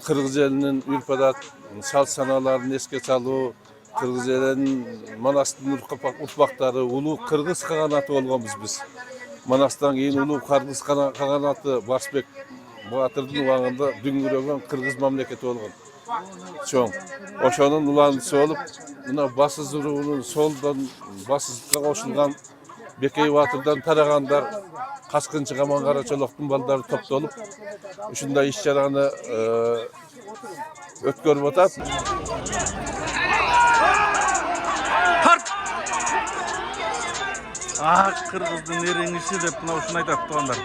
Kırgız elinin ürpadat sal sanalarını eske salуу, Kırgız elinin Manastın urpaqtары улуу Kırgız kaganаты болгонбуз biz. Manastан кийин улуу Kırgız kaganаты Барсбек Батырдын убагында дүңгүрөгөн Kırgız мамлекети болгон. Чоң. Ошонун уландысы болуп, мына Басыз уруунун солдон Басызга кошулган Бекей Батырдан тарагандар, Каскынчы Каман Карачолоктун балдары топтолуп, ушундай иш-чараны өткөрүп атат. Кыргыздын эреңиши деп мына ушуну айтат туугандар.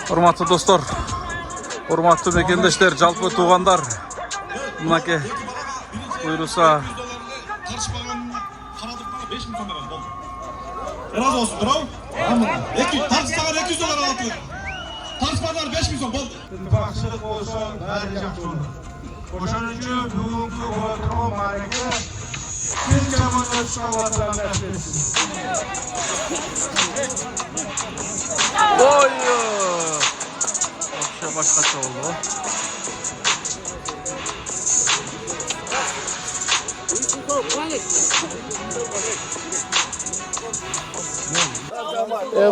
Урматтуу достор, урматтуу мекендештер, жалпы туугандар, мынакей буйруса Razı olsun, bravo. Tartışsalar 200 dolar alatıyor. Tartışmalar 5000 son oldu. Bakışılık olsa bari жақсы olur. Oşanıcı bugünkü oturma mareke bir zamanda çıkamatılan nefresin. Oy! Başka oldu.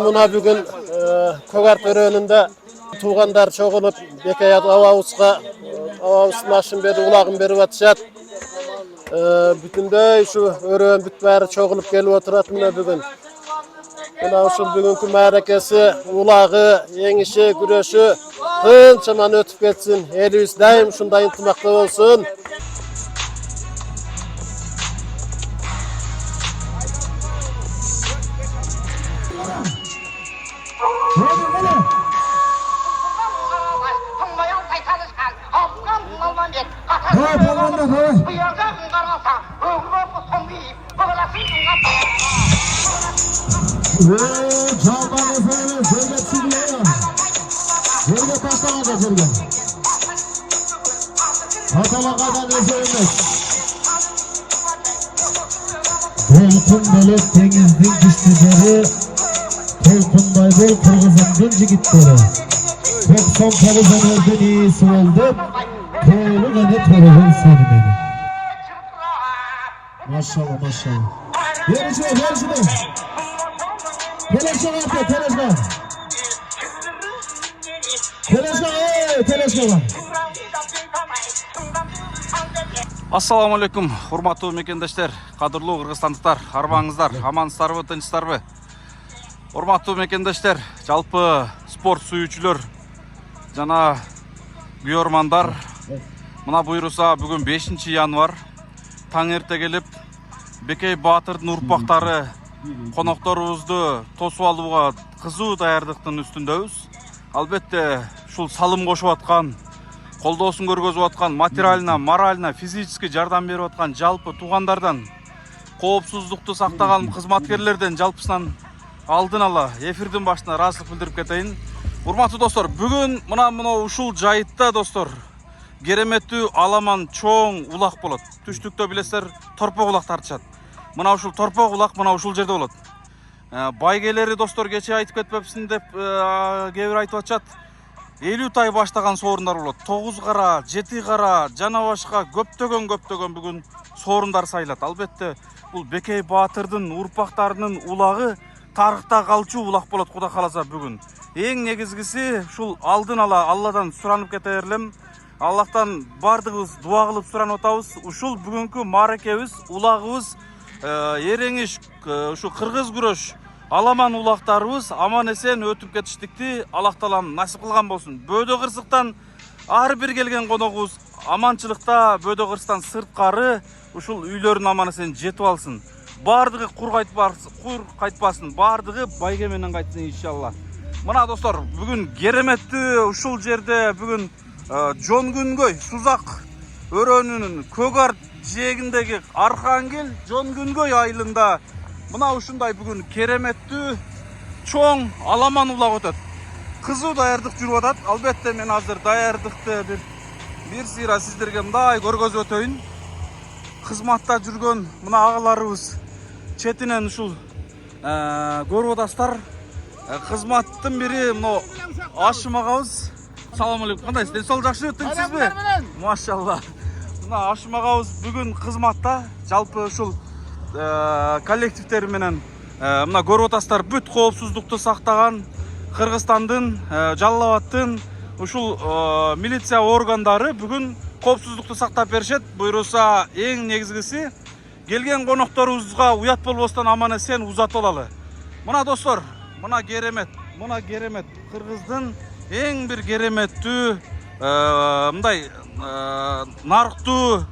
Muna bugün Kogart örönünde tuğanlar çoğulup Bekey avavusuna aşın beri ulağın beri atışat. Bütünde şu örön bütberi çoğulup gelip oturatımda bugün. Bugünkü merakesi, ulağı, yengişi, güreşi tınçaman ötüp geçsin. Elimiz daim şunda intimakta olsun. Çaldan efendim, hürmetsin ya. Zırga patlamadı zırga. Patlamadan ezilmez. Dolkun balık denizin güçlüleri, Tolkunday bol Kırgız'ın jigitleri. 90 palıdan öldün iyisi oldu, Toğlu gene torun seni beni. Maşallah maşallah. Ver şunu. Teleşka var, teleşka var. Assalamu alaikum, урматтуу мекендештер, кадырлуу кыргызстандыктар, арбаңыздар, амансыздарбы, тынчсыздарбы? Урматтуу мекендештер, жалпы спорт сүйүүчүлөр жана күйөрмандар, мына буйруса бүгүн 5 январ таң эрте келип Бекей Батырдын урпактары конокторубузду тосуп алууга кызуу даярдыктын үстүндөбүз. Албетте, ушул салым кошуп аткан, колдоосун көргөзүп аткан, материально, морально, физически жардам берип аткан жалпы туугандардан, коопсуздукту сактаган кызматкерлерден жалпысынан алдын ала эфирдин башына ыраазычылык билдирип кетейин. Урматтуу достор, бүгүн мына ушул жайытта достор кереметтүү аламан чоң улак болот. Түштүктө билесиздер, торпок улак тартышат. Мына ушул торпок улак мына ушул жерде болот. Байгелери достор кече айтып кетпепсиң деп кээ бир айтып атышат. 50 тай баштаган соорундар болот. 9 кара, 7 кара, жана башка көптөгөн бүгүн соорундар сайылат. Албетте, бул Бекей Баатырдын урпактарынын улагы тарыхта калчу улак болот Кудай кааласа бүгүн. Эң негизгиси ушул алдын ала Алладан суранып кете берлем. Аллахтан бардыгыбыз дуа кылып суранып атабыз. Ушул бүгүнкү мааракебиз, улагыбыз, эреңиш, ушу кыргыз күрөш, аламан улактарыбыз аман эсен өтүп кетиштикти Аллах таалам насип кылган болсун. Бөөдө кырсыктан ар бир келген коногубуз аманчылыкта, бөөдө кырсыктан сырткары ушул үйлөрүн аман эсен жетип алсын. Бардыгы кур кайтпасын, бардыгы байге менен кайтсын иншалла. Мына достор, бүгүн кереметтүү ушул жерде бүгүн Жон Күнгөй Сузак өрөөнүнүн Көгарт жээгиндеги Архангел Жон Күнгөй айылында мына ушундай бүгүн кереметтүү чоң аламан улак өтөт. Кызуу даярдык жүрүп атат. Албетте мен азыр даярдыкты бир сыйра сиздерге мындай көргөзүп өтөйүн. Кызматта жүргөн мына агаларыбыз четинен ушул көрүп атасыздар. Кызматтын бири мына Ашым агабыз. Салам алейкум. Кандайсыз? Ден сол жакшы өттүңүзбү? Машалла. Мына Ашым агабыз бүгүн кызматта, жалпы ушул коллективтери менен мына көрүп атасыздар, бүт коопсуздукту сактаган Кыргызстандын, Жалал Абадтын ушул милиция органдары бүгүн коопсуздукту сактап беришет. Буйруса эң негизгиси келген конокторубузга уят болбостон аман эсен узатып алалы. Мына достор, мына керемет Кыргыздын эң бир кереметтүү мындай нарктуу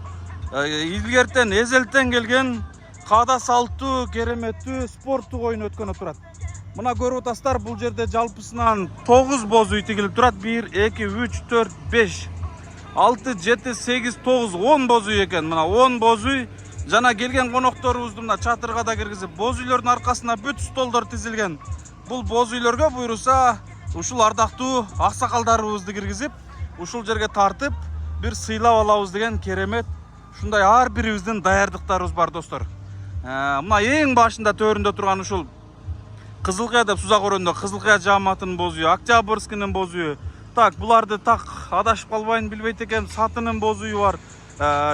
илгертен эзелтен келген каада салттуу кереметтүү спорттук оюн өткөнүп турат. Мына көрүп атасыздар, бул жерде жалпысынан 9 боз үй тигилип турат. 1 2 3 4 5 6 7 8 9 10 боз үй экен. Мына 10 боз үй жана келген конокторубузду мына чатырга да киргизип, боз үйлөрдүн аркасына бүт столдор тизилген. Бул боз үйлөргө буйруса ушул ардактуу аксакалдарыбызды киргизип, ушул жерге тартып, бир сыйлап алабыз деген керемет ушундай ар бирибиздин даярдыктарыбыз бар достор. Мына эң башында төрүндө турган ушул Кызылкая деп Сузак өрөөнүндө Кызылкая жааматынын боз үйү, Октябрьскийнин боз үйү. Так, буларды так адашып калбайын билбейт экем, Сатынын боз үйү бар.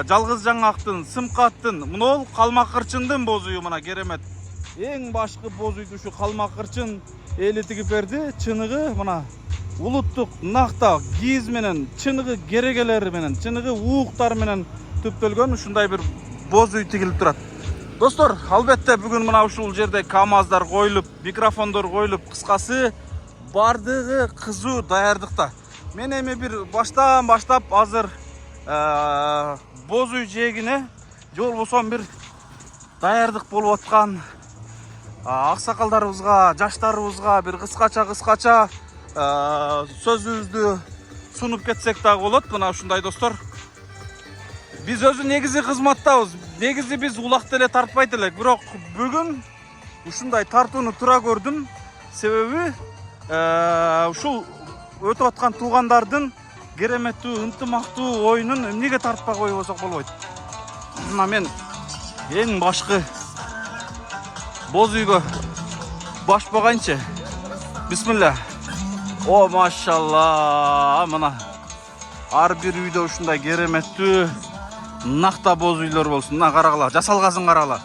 Жалгыз Жаңактын, Сымкаттын, мына Калмак Кырчындын боз үйү мына керемет. Эң башкы боз үйдү ушу Калмак Кырчын эли тигип берди. Чыныгы мына улуттук накта кийиз менен, чыныгы керегелери менен, чыныгы ууктар менен түптөлгөн ушундай бир боз үй тигилип турат. Достор, албетте бүгүн мына ушул жерде камаздар коюлуп, микрофондор коюлуп, кыскасы бардыгы кызуу даярдыкта. Мен эми бир баштан баштап азыр боз үй жээгине же болбосо бир даярдык болуп аткан аксакалдарыбызга, жаштарыбызга бир кыскача сөзүбүздү сунуп кетсек дагы болот. Мына ушундай достор. Биз өзү негизи кызматтабыз. Негизи биз улакты эле тартпайт элек, бирок бүгүн ушундай тартууну тура көрдүм. Себеби ушул өтүп аткан туугандардын кереметтүү, ынтымактуу оюнун эмнеге тартпай койбосок болбойт. Мына мен эң башкы боз үйгө баш багайынчы. Бисмилла. О, машалла. Мына ар бир үйдө ушундай кереметтүү накта боз үйлөр болсун. Мына карагыла, жасалгасын карагыла.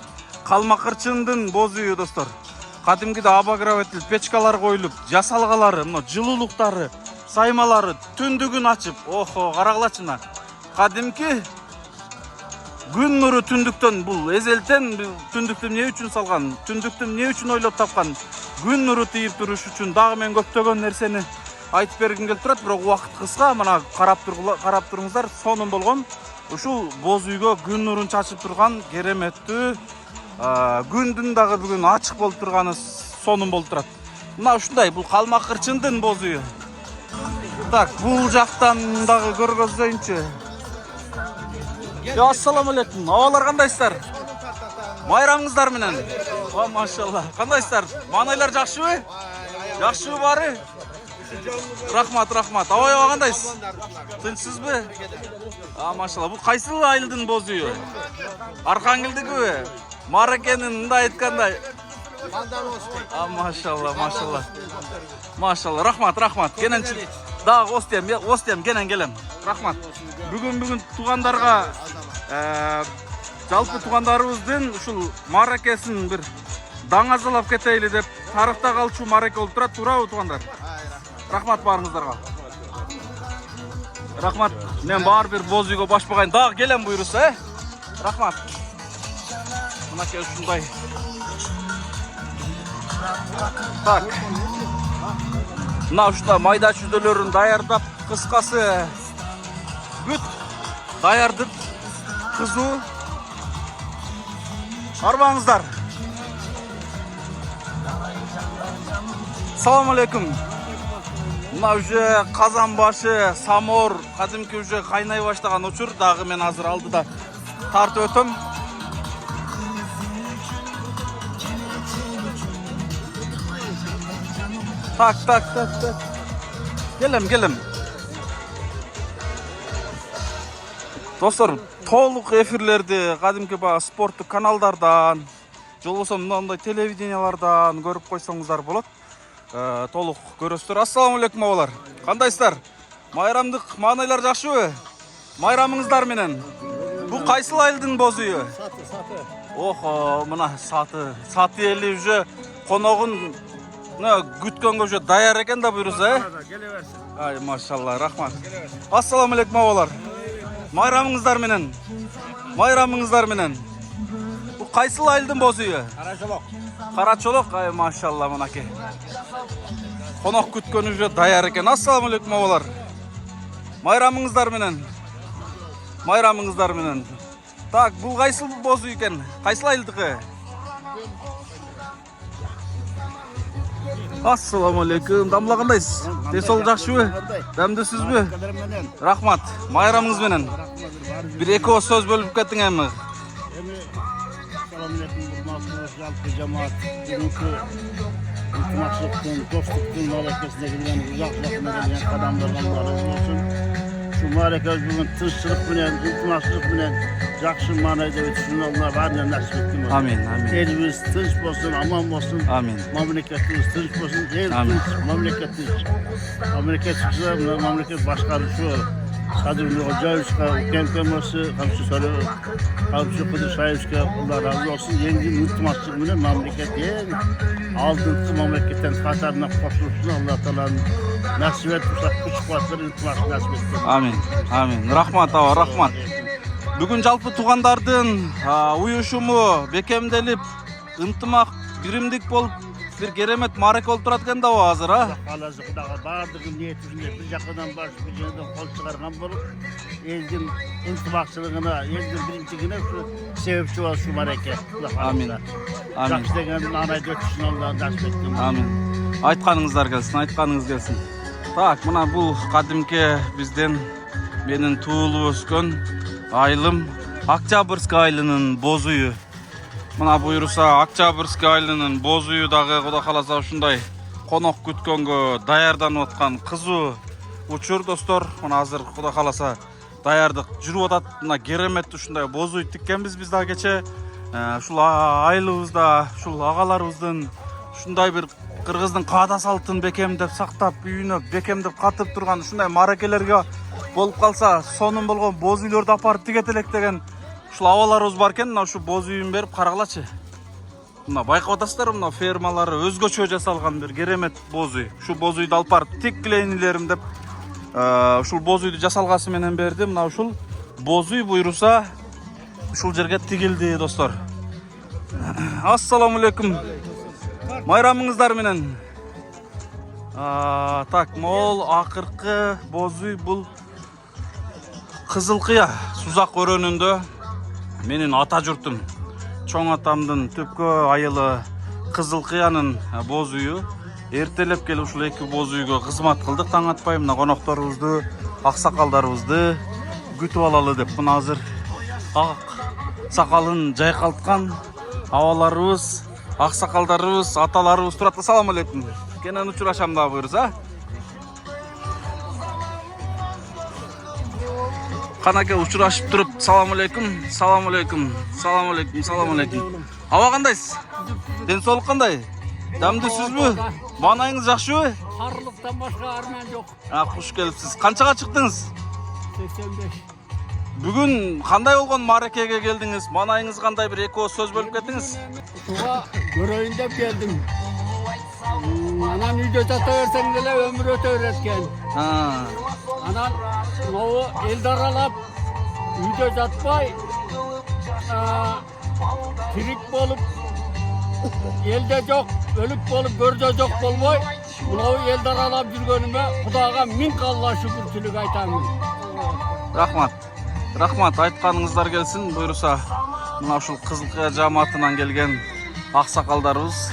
Калмак Кырчындын боз үйү достор. Кадимгиде обогреватель печкалар коюлуп, жасалгалары, мына жылуулуктары, саймалары түндүгүн ачып. Охо, карагылачы мына. Кадимки күн нуру түндүктөн, бул эзелтен түндүктү эмне үчүн салган, түндүктү эмне үчүн ойлоп тапкан, күн нуру тийип туруш үчүн дагы мен көптөгөн нерсени айтып бергим келип турат, бирок убакыт кыска. Мына карап туруңуздар, сонун болгон. Ушул боз үйгө күн нурун чачып турган кереметтүү, күндүн дагы бүгүн ачык болуп турганы сонун болуп турат. Мына ушундай, бул Калмак Кырчындын боз үйү. Так, бул жактан дагы көргөзөйүнчү. Ассаламу алейкум. Абалар кандайсыздар? Майрамыңыздар менен. О, машалла. Кандайсыздар? Маанайлар жакшыбы? Жакшыбы баары? Рахмат. Абай кандайсыз? Тынчсызбы? Машалла. Бул кайсыл айылдын боз үйү? Архангелдикиби? Маракенин мындай айткандай. Машалла. Рахмат. Кененчи дагы остем кенен келем. Рахмат. Бүгүн туугандарга жалпы туугандарыбыздын ушул мааракесин бир даңазалап кетейли деп тарыхта калчу маараке болуп турат, туурабы туугандар? Рахмат баарыңыздарга. Рахмат. Мен баар бир боз үйгө баш багайын. Дагы келем буйруса, Рахмат. Мынакей ушундай. Так. Мына ушундай майда чүйдөлөрүн даярдап, кыскасы бүт даярдып, кызуу. Арбаңыздар. Салам алейкум. Мына уже казан башы, самор, кадимки уже кайнай баштаган учур. Дагы мен азыр алдыда тартып өтөм. Так. Келем. Достор, толук эфирлерди кадимки баа спорттук каналдардан, же болбосо мындай телевидениялардан көрүп койсоңуздар болот. Толук көрөсүздөр. Ассаламу алейкум абалар. Кандайсыздар? Майрамдык маанайлар жакшыбы? Майрамыңыздар менен. Бул кайсыл айылдын боз үйү? Саты. Охо, мына саты эли уже коногун күткөнгө уже даяр экен да буйруса, келе берсин. Ай, машалла, рахмат. Ассаламу алейкум абалар. Майрамыңыздар менен. Бул кайсыл айылдын боз үйү? Карачолок, ай машалла, мынакей. Конок күткөн уже даяр экен. Ассаламу алейкум абалар. Майрамыңыздар менен. Так, бул кайсыл боз үй экен? Кайсыл айылдыкы? Ассаламу алейкум. Дамла кандайсыз? Тесол жакшыбы? Дамдысызбы? Рахмат. Майрамыңыз менен. Бир эки ооз сөз бөлүп кеттиң эми. Assalamu alaikum hurmatly жалпы жамаат. Бүгүнкү ынтымактуулуктун, достуктун мааракесине келген узак кадамдардан болсун. Şu marakeş bugün tınççılık bilen, ынтымактуулук менен жакшы маанайда өтүшүн Алла баарына насип этсин. Амин. Элибиз тынч болсун, аман болсун. Амин. Мамлекетибиз тынч болсун, эл тынч, мамлекет тынч. Мамлекет чыкса, мамлекет башкарушу Kadir Hoca'yla Kemkemesi, Kamçı Kudurşayev'e Allah razı olsun. Yeni ынтымактуулугу memleket en aldıncı memleketten Katar'ına koşulsun. Allah Teala'nın nasip et, kuş kuvvetleri ынтымактуулук nasip etsin. Amin. Rahmat aba, rahmat. Бүгүн жалпы туугандардын уюшуму бекемделип, ынтымак, биримдик болуп, bir керемет маараке болуп турат экен да азыр, а? Аллахы Кудайга баардыгы ниетибизде бир жакадан башка бир жерден кол чыгарган болуп, элдин ынтымакчылыгына, элдин биринчилигине ушу себепчи болуп ушу маараке. Амин. Жакшы деген маанайда өтүшүн Алла насип этсин. Амин. Айтканыңыздар келсин, Так, мына бул кадимки бизден менин туулуп өскөн айылым Октябрьский айылынын боз үйү. Мына буйруса Октябрьский айылынын боз үйү дагы Кудай кааласа ушундай конок күткөнгө даярданып аткан кызуу учур достор. Мына азыр Кудай кааласа даярдык жүрүп атат. Мына керемет ушундай боз үй тиккенбиз биз дагы кече. Ушул айылыбызда, ушул агаларыбыздын ушундай бир кыргыздын каада салтын бекемдеп сактап, үйүнө бекемдеп катып турган ушундай мааракелерге болуп калса, сонун болгон боз үйлөрдү апарып тигет элек деген ушул абаларыбыз бар экен. Мына ушу боз үйүн берип карагылачы. Мына байкап атасыздар, мына фермалары өзгөчө жасалган бир керемет боз үй. Ушу боз үйдү алып барып тиккилейинилерим деп ушул боз үйдү жасалгасы менен берди. Мына ушул боз үй буйруса ушул жерге тигилди достор. Ассаламу алейкум. Майрамыңыздар менен. Так, мол акыркы боз үй бул Кызылкыя Сузак өрөөнүндө менин ата журтум, чоң атамдын түпкө айылы Кызылкыянын боз үйү. Эртелеп келип ушул эки боз үйгө кызмат кылдык таң атпай. Мына конокторубузду, аксакалдарыбызды күтүп алалы деп мына азыр ак сакалын жайкалткан абаларыбыз, аксакалдарыбыз, аталарыбыз турат. Ассаламу алейкум. Кенен учурашам да буйруса. Канаке учурашып туруп, салам алейкум. Аба кандайсыз? Ден соолук кандай? Дамдысызбы? Маанайыңыз жакшыбы? Карлыктан башка арман жок. Куш келипсиз. Канчага чыктыңыз? 85. Бүгін қандай болған мааракеге келдіңіз? Манайыңыз қандай, бір екі сөз бөліп кеттіңіз? Суға көрейін деп келдім. Анан үйде жата берсең деле өмір өте береткен. Анан мынау елді аралап үйде жатпай тирик болып елде жоқ, өлүп болып көрде жоқ болбой мынау елді аралап жүргөнүмө Кудайга миң алла шүкүрчүлүк айтамын. Рахмат, айтқаныңыздар келсін. Бұйырса, мына ушул Кызылкая жамаатынан келген аксакалдарыбыз.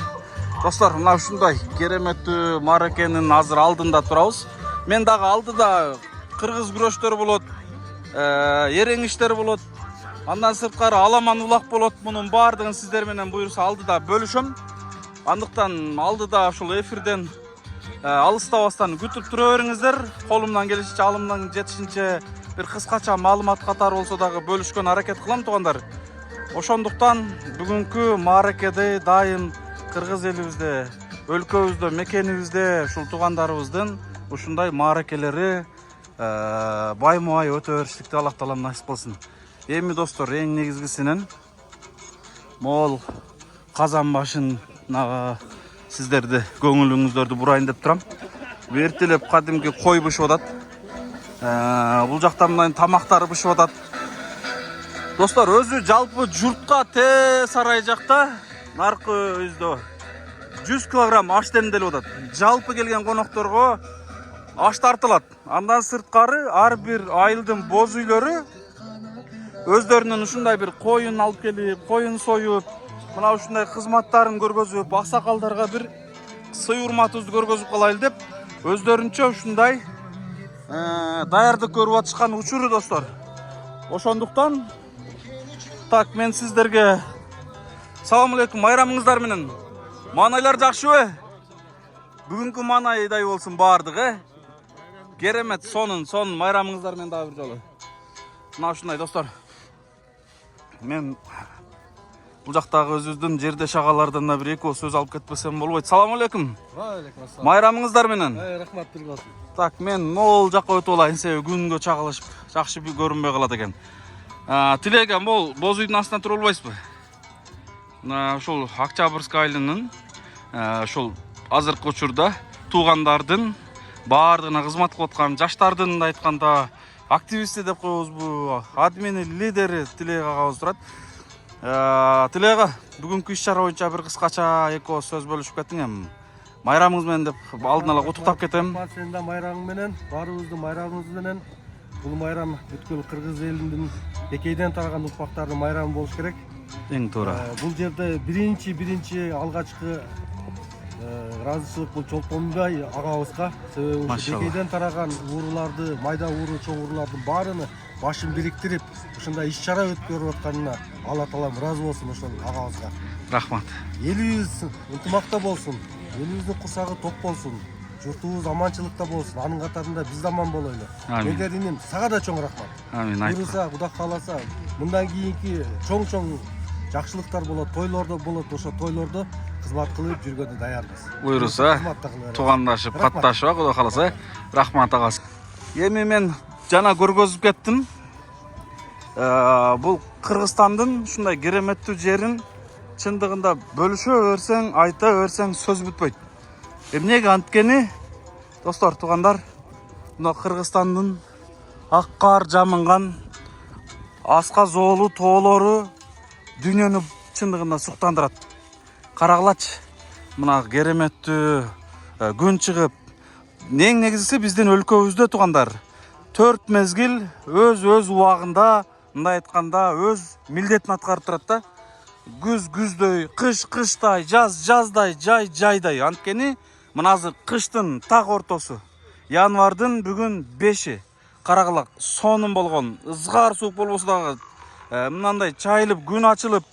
Достар, мына ушундай кереметтүү мааракенин азыр алдында турабыз. Мен дагы алдыда кыргыз күрөштөр болот, эрең иштер болот. Андан сырткары аламан улак болот. Мунун баардыгын сиздер менен буйрса алдыда бөлүшөм. Андыктан алдыда ушул эфирден алыстабастан күтүп тура бериңиздер. Колумдан келишинче, алымдан жетишинче bir кыскача маалымат катары болсо дагы бөлүшкөн аракет кылам туугандар. Ошондуктан бүгүнкү мааракеде дайым кыргыз элибизде, өлкөбүздө, мекенибизде ушул туугандарыбыздын ушундай мааракелери баймубай өтө бериштикти Аллах таалам насип кылсын. Эми достор, эң негизгисинен мол казан башына сиздерди көңүлүңүздөрдү бурайын деп турам. Эртелеп кадимки кой бышып атат. Бул жакта мындай тамактары бышып атат. Достор, өзү жалпы журтка Те сарай жакта наркы өздө 100 килограмм аш демделип атат. Жалпы келген конокторго аш тартылат. Андан сырткары ар бир айылдын боз үйлөрү өздөрүнүн ушундай бир коюн алып келип, коюн союп, мына ушундай кызматтарын көргөзүп, аксакалдарга бир сый урматыбызды көргөзүп калайлы деп өздөрүнчө ушундай даярдык көрүп атышкан учуру достор. Ошондуктан так, мен сиздерге салам алейкум, майрамыңыздар менен. Манайлар жакшыбы? Бүгүнкү манайдай болсун баардыгы. Керемет, сонун майрамыңыздар менен дагы бир жолу. Мына ушундай достор. Мен бул жактагы өзүбүздүн жердеш агалардан да бир эки сөз алып кетпесем болбойт. Салам алейкум. Майрамыңыздар менен. Рахмат, бир болсун. Так, мен могул жакка өтүп алайын, себеби күнгө чагылышып, жакшы көрүнбөй калат экен. Тилеге мол боз үйдүн астына туруп албайсызбы? Ушул Октябрьский айылынын ушул азыркы учурда туугандардын баардыгына кызмат кылып аткан жаштардын да айтканда активисти деп коебузбу, админи, лидери Тилеге агабыз турат. Тилеге бүгүнкү иш чара боюнча бир кыскача эки сөз бөлүшүп кеттиң эми. Майрамыңыз менен деп алдын ала куттуктап кетем. Сен да майрамың менен, баарыбыздын майрамыбыз менен. Бул майрам бүткүл кыргыз элинин экейден тараган урпактардын майрамы болуш керек. Эң туура. Бул жерде биринчи алгачкы ыраазычылык бул Чолпонбай агабызга, себеби экейден тараган ууруларды, майда ууру, чоң уурулардын баарыны башын бириктирип, ушундай иш чара өткөрүп атканына Алла таалам ыраазы болсун ошол агабызга. Рахмат. Элибиз ынтымакта болсун, элибиздин курсагы топ болсун, журтубуз аманчылыкта болсун, анын катарында биз да аман болойлу. Медериним, сага да чоң рахмат. Амин. Буйруса, Кудай кааласа, мындан кийинки чоң жакшылыктар болот, тойлордо болот, ошо тойлордо кызмат кылып жүргөнгө даярбыз. Буйруса, туугандашып, катташып, Кудай кааласа, рахмат агасы. Эми мен жана көргөзүп кеттим. Бул Кыргызстандын ушундай кереметтүү жерин чындыгында бөлүшө берсең, айта берсең сөз бүтпөйт. Эмнеге анткени, достор, туугандар, мына Кыргызстандын ак кар жамынган аска зоолу тоолору дүйнөнү чындыгында суктандырат. Карагылачы, мына кереметтүү күн чыгып, эң негизгиси биздин өлкөбүздө туугандар 4 мезгил өз убагында, мындай айтканда, өз милдетин аткарып турат да. Күз күздөй, кыш кыштай, жаз жаздай, жай жайдай. Анткени мына азыр кыштын так ортосу. Январдын бүгүн 5-и. Карагыла, сонун болгон, ызгар суук болбосо дагы мындай чайылып, күн ачылып,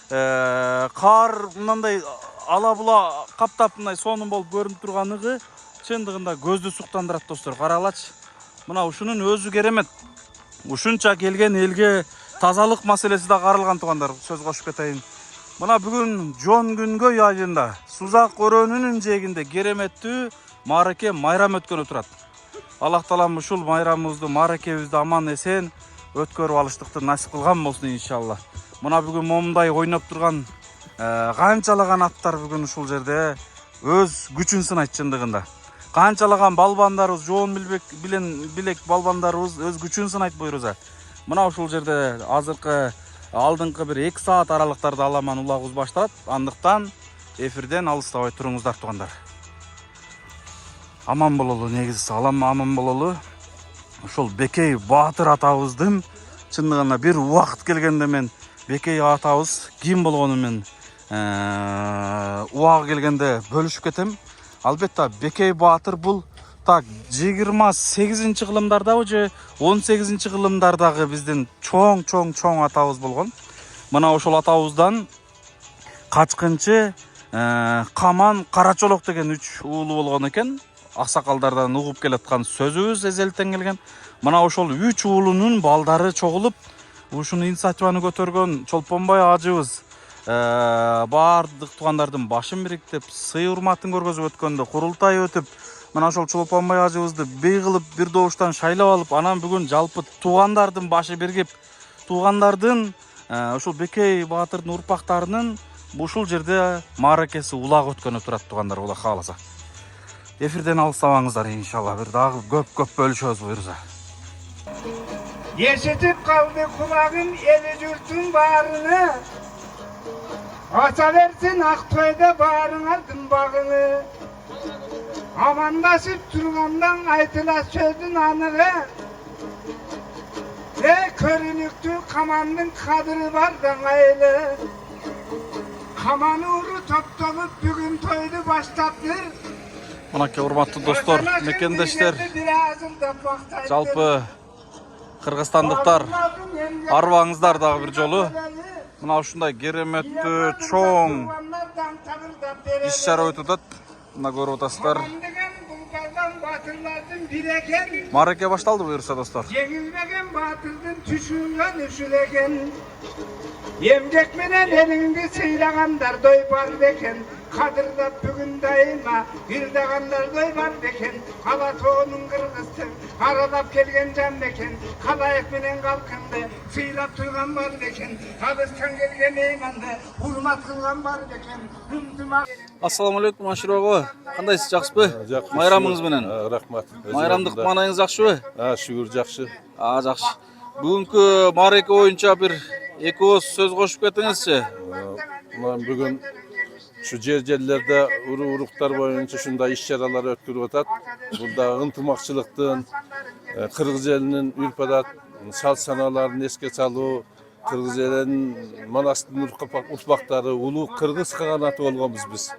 кар мындай ала-була каптап мындай сонун болуп көрүнүп турганыгы чындыгында көздү суктандырат достор. Карагылачы. Мына ушунун өзү керемет. Ушунча келген элге тазалык маселеси да каралган туугандар, сөз кошуп кетейин. Мына бүгүн Жон Күнгөй айылында Сузак өрөөнүнүн жээгинде кереметтүү маараке майрам өткөнүп турат. Аллах таалам ушул майрамыбызды, мааракебизди аман эсен өткөрүп алыштыкты насип кылган болсун иншалла. Мына бүгүн момундай ойноп турган канчалаган аттар бүгүн ушул жерде өз күчүн сынайт чындыгында. Канчалаган балбандарыбыз, жоон билек балбандарыбыз өз күчүн сынайт буйруза. Мына ушул жерде азыркы алдыңкы бир 2 саат аралыктарда аламан улагыбыз башталат. Андыктан эфирден алыстабай туруңуздар тугандар. Аман бололу, негизи аман бололу. Ушул Бекей Баатыр атабыздын чындыгында бир убакыт келгенде мен Бекей атабыз ким болгонун мен убагы келгенде бөлүшүп кетем. Албетте Бекей Баатыр бул так 28 кылымдардагы же 18 кылымдардагы биздин чоң атабыз болгон. Мына ошол атабыздан качкынчы Каман Карачолок деген 3 уулу болгон экен. Аксакалдардан угуп келаткан сөзүбүз эзелтен келген. Мына ошол 3 уулунун балдары чогулуп, ушуну инициативаны көтөргөн Чолпонбай ажыбыз баардык туугандардын башын бириктеп, сый урматын көргөзүп өткөндө курултай өтүп, мына ошол Чолпонбай ажыбызды бей кылып бир добуштан шайлап алып, анан бүгүн жалпы туугандардын башы биригип, туугандардын ушул Бекей Баатырдын урпактарынын ушул жерде мааракеси улак өткөнүп турат туугандар, Алла кааласа. Эфирден алыстабаңыздар иншалла, бир дагы көп бөлүшөбүз буйруза. Есетip kaldı kulağın eli jurtun bağrını, aça versin Aktoy'da bağrına dınbağını. Amandaşıp turgandan aytıla sözün anığı, körünüktü kamandın kadırı bardan aylı. Kamanı uru toptalıp bugün toydu başlattır. Мынакей урматтуу достор, мекендештер, жалпы кыргызстандыктар арбаңыздар дагы бир жолу. Мына ушундай кереметтүү чоң иш-чара өтүп атат. Мына көрүп атасыздар. Маараке башталды буюрса достор. Жеңилбеген батырдын түшүнгөн үшүлеген. Емгек менен элиңди сыйлагандар дой бар бекен. Kadırda bugün dayıma bir dağanlar doyman beken. Kala toğunun kırgızsın aralap gelgen can beken. Kalayık menen kalkındı sıylap turgan var beken. Kabıstan gelgen eymandı hurmat kılgan var beken. Assalamu alaikum Ашыр ага. Кандайсыз, жакшысызбы? Майрамыңыз менен. Рахмат. Майрамдык маанайыңыз жакшыбы? Шүгүр жакшы. Жакшы. Бүгүнкү маараке боюнча бир 2 ооз сөз кошуп кетиңизчи. Бүгүн şu jерлерде уруктар боюнча ушундай иш-чаралар өткөрүп атат. Бул да ынтымакчылыктын, кыргыз элинин үрп-адат, салт-санааларын эске салуу, кыргыз элинин Манастын урпактары улуу кыргыз каганаты болгонбуз биз.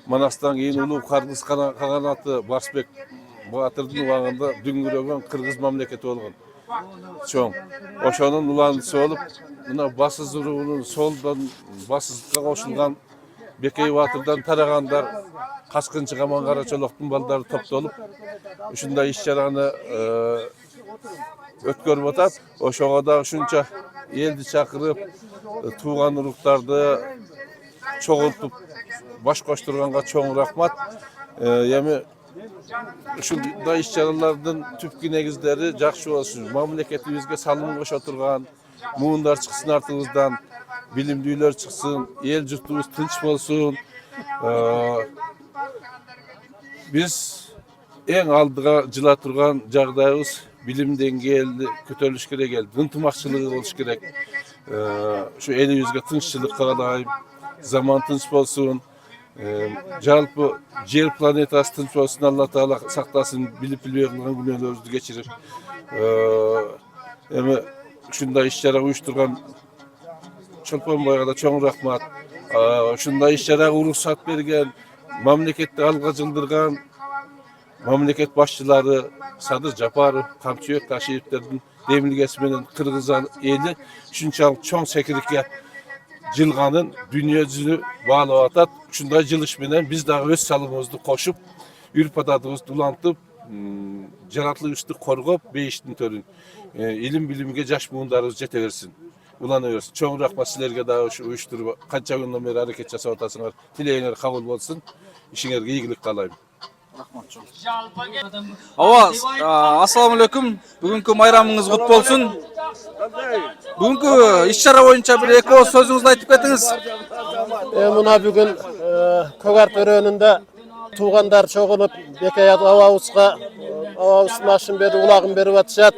Манастан кийин улуу кыргыз каганаты Барсбек Баатырдын убагында дүңгүрөгөн кыргыз мамлекети болгон. Чоң. Ошонун уландысы болуп, мына басыз уруунун солдон басызга кошулган Бекей Баатырдан тарагандар Качкынчы Каман Карачолоктун балдары топтолуп, ушундай иш-чараны өткөрүп атат. Ошого да ушунча элди чакырып, тууган уруктарды чогултуп баш коштурганга чоң рахмат. Эми ушундай иш-чаралардын түпкү негиздери жакшы болсун. Мамлекетибизге салым кошо турган муундар чыксын артыбыздан. Bilimdüler çıksın, el jurtubuz tinç bolsun. Biz en aldığa jıla turgan jagdayыбыз bilim dengeli kötörülüş kerek geldi. Ынтымакчылыгы болуш керек. Şu elibizge tinççılık kagalayım, zaman tinç bolsun. Жалпы жер планетасы tinç bolsun, Allah Taala saklasın, bilip bilbey kılgan günlerimizi geçirip. Şunday iş-çara uyuşturgan Çolponbayga da çoğun rahmat. Şunday iş-çara ruhsat bergen, mamleketти alga жылдырган mamleket başçıları Sadır Japarov, Kamçıyök Taşıyevlerдің демилгеси менен кыргыз эли ушунчалык чоң секирикке жылганын дүйнө жүзү баалап атат. Ушундай жылыш менен биз дагы өз салымыбызды кошуп, үрп-адатыбызды улантып, жаратылышты коргоп, бейиштин төрүн илим билимге жаш буундарыбыз жете берсин. Улана берсин. Чоң рахмат силерге дагы уюштуруп канча күндөн бери аракет жасап атасыңар. Тилегиңер кабыл болсун. Ишиңерге ийгилик каалайм. Ава, ассаламу алейкум. Бүгүнкү майрамыңыз кут болсун. Бүгүнкү иш-чара боюнча бир эки ооз сөзүңүздү айтып кетиңиз. Мына бүгүн Көгарт өрөөнүндө туугандар чогулуп Бекей абабыздын ашын берип, улагын берип атышат.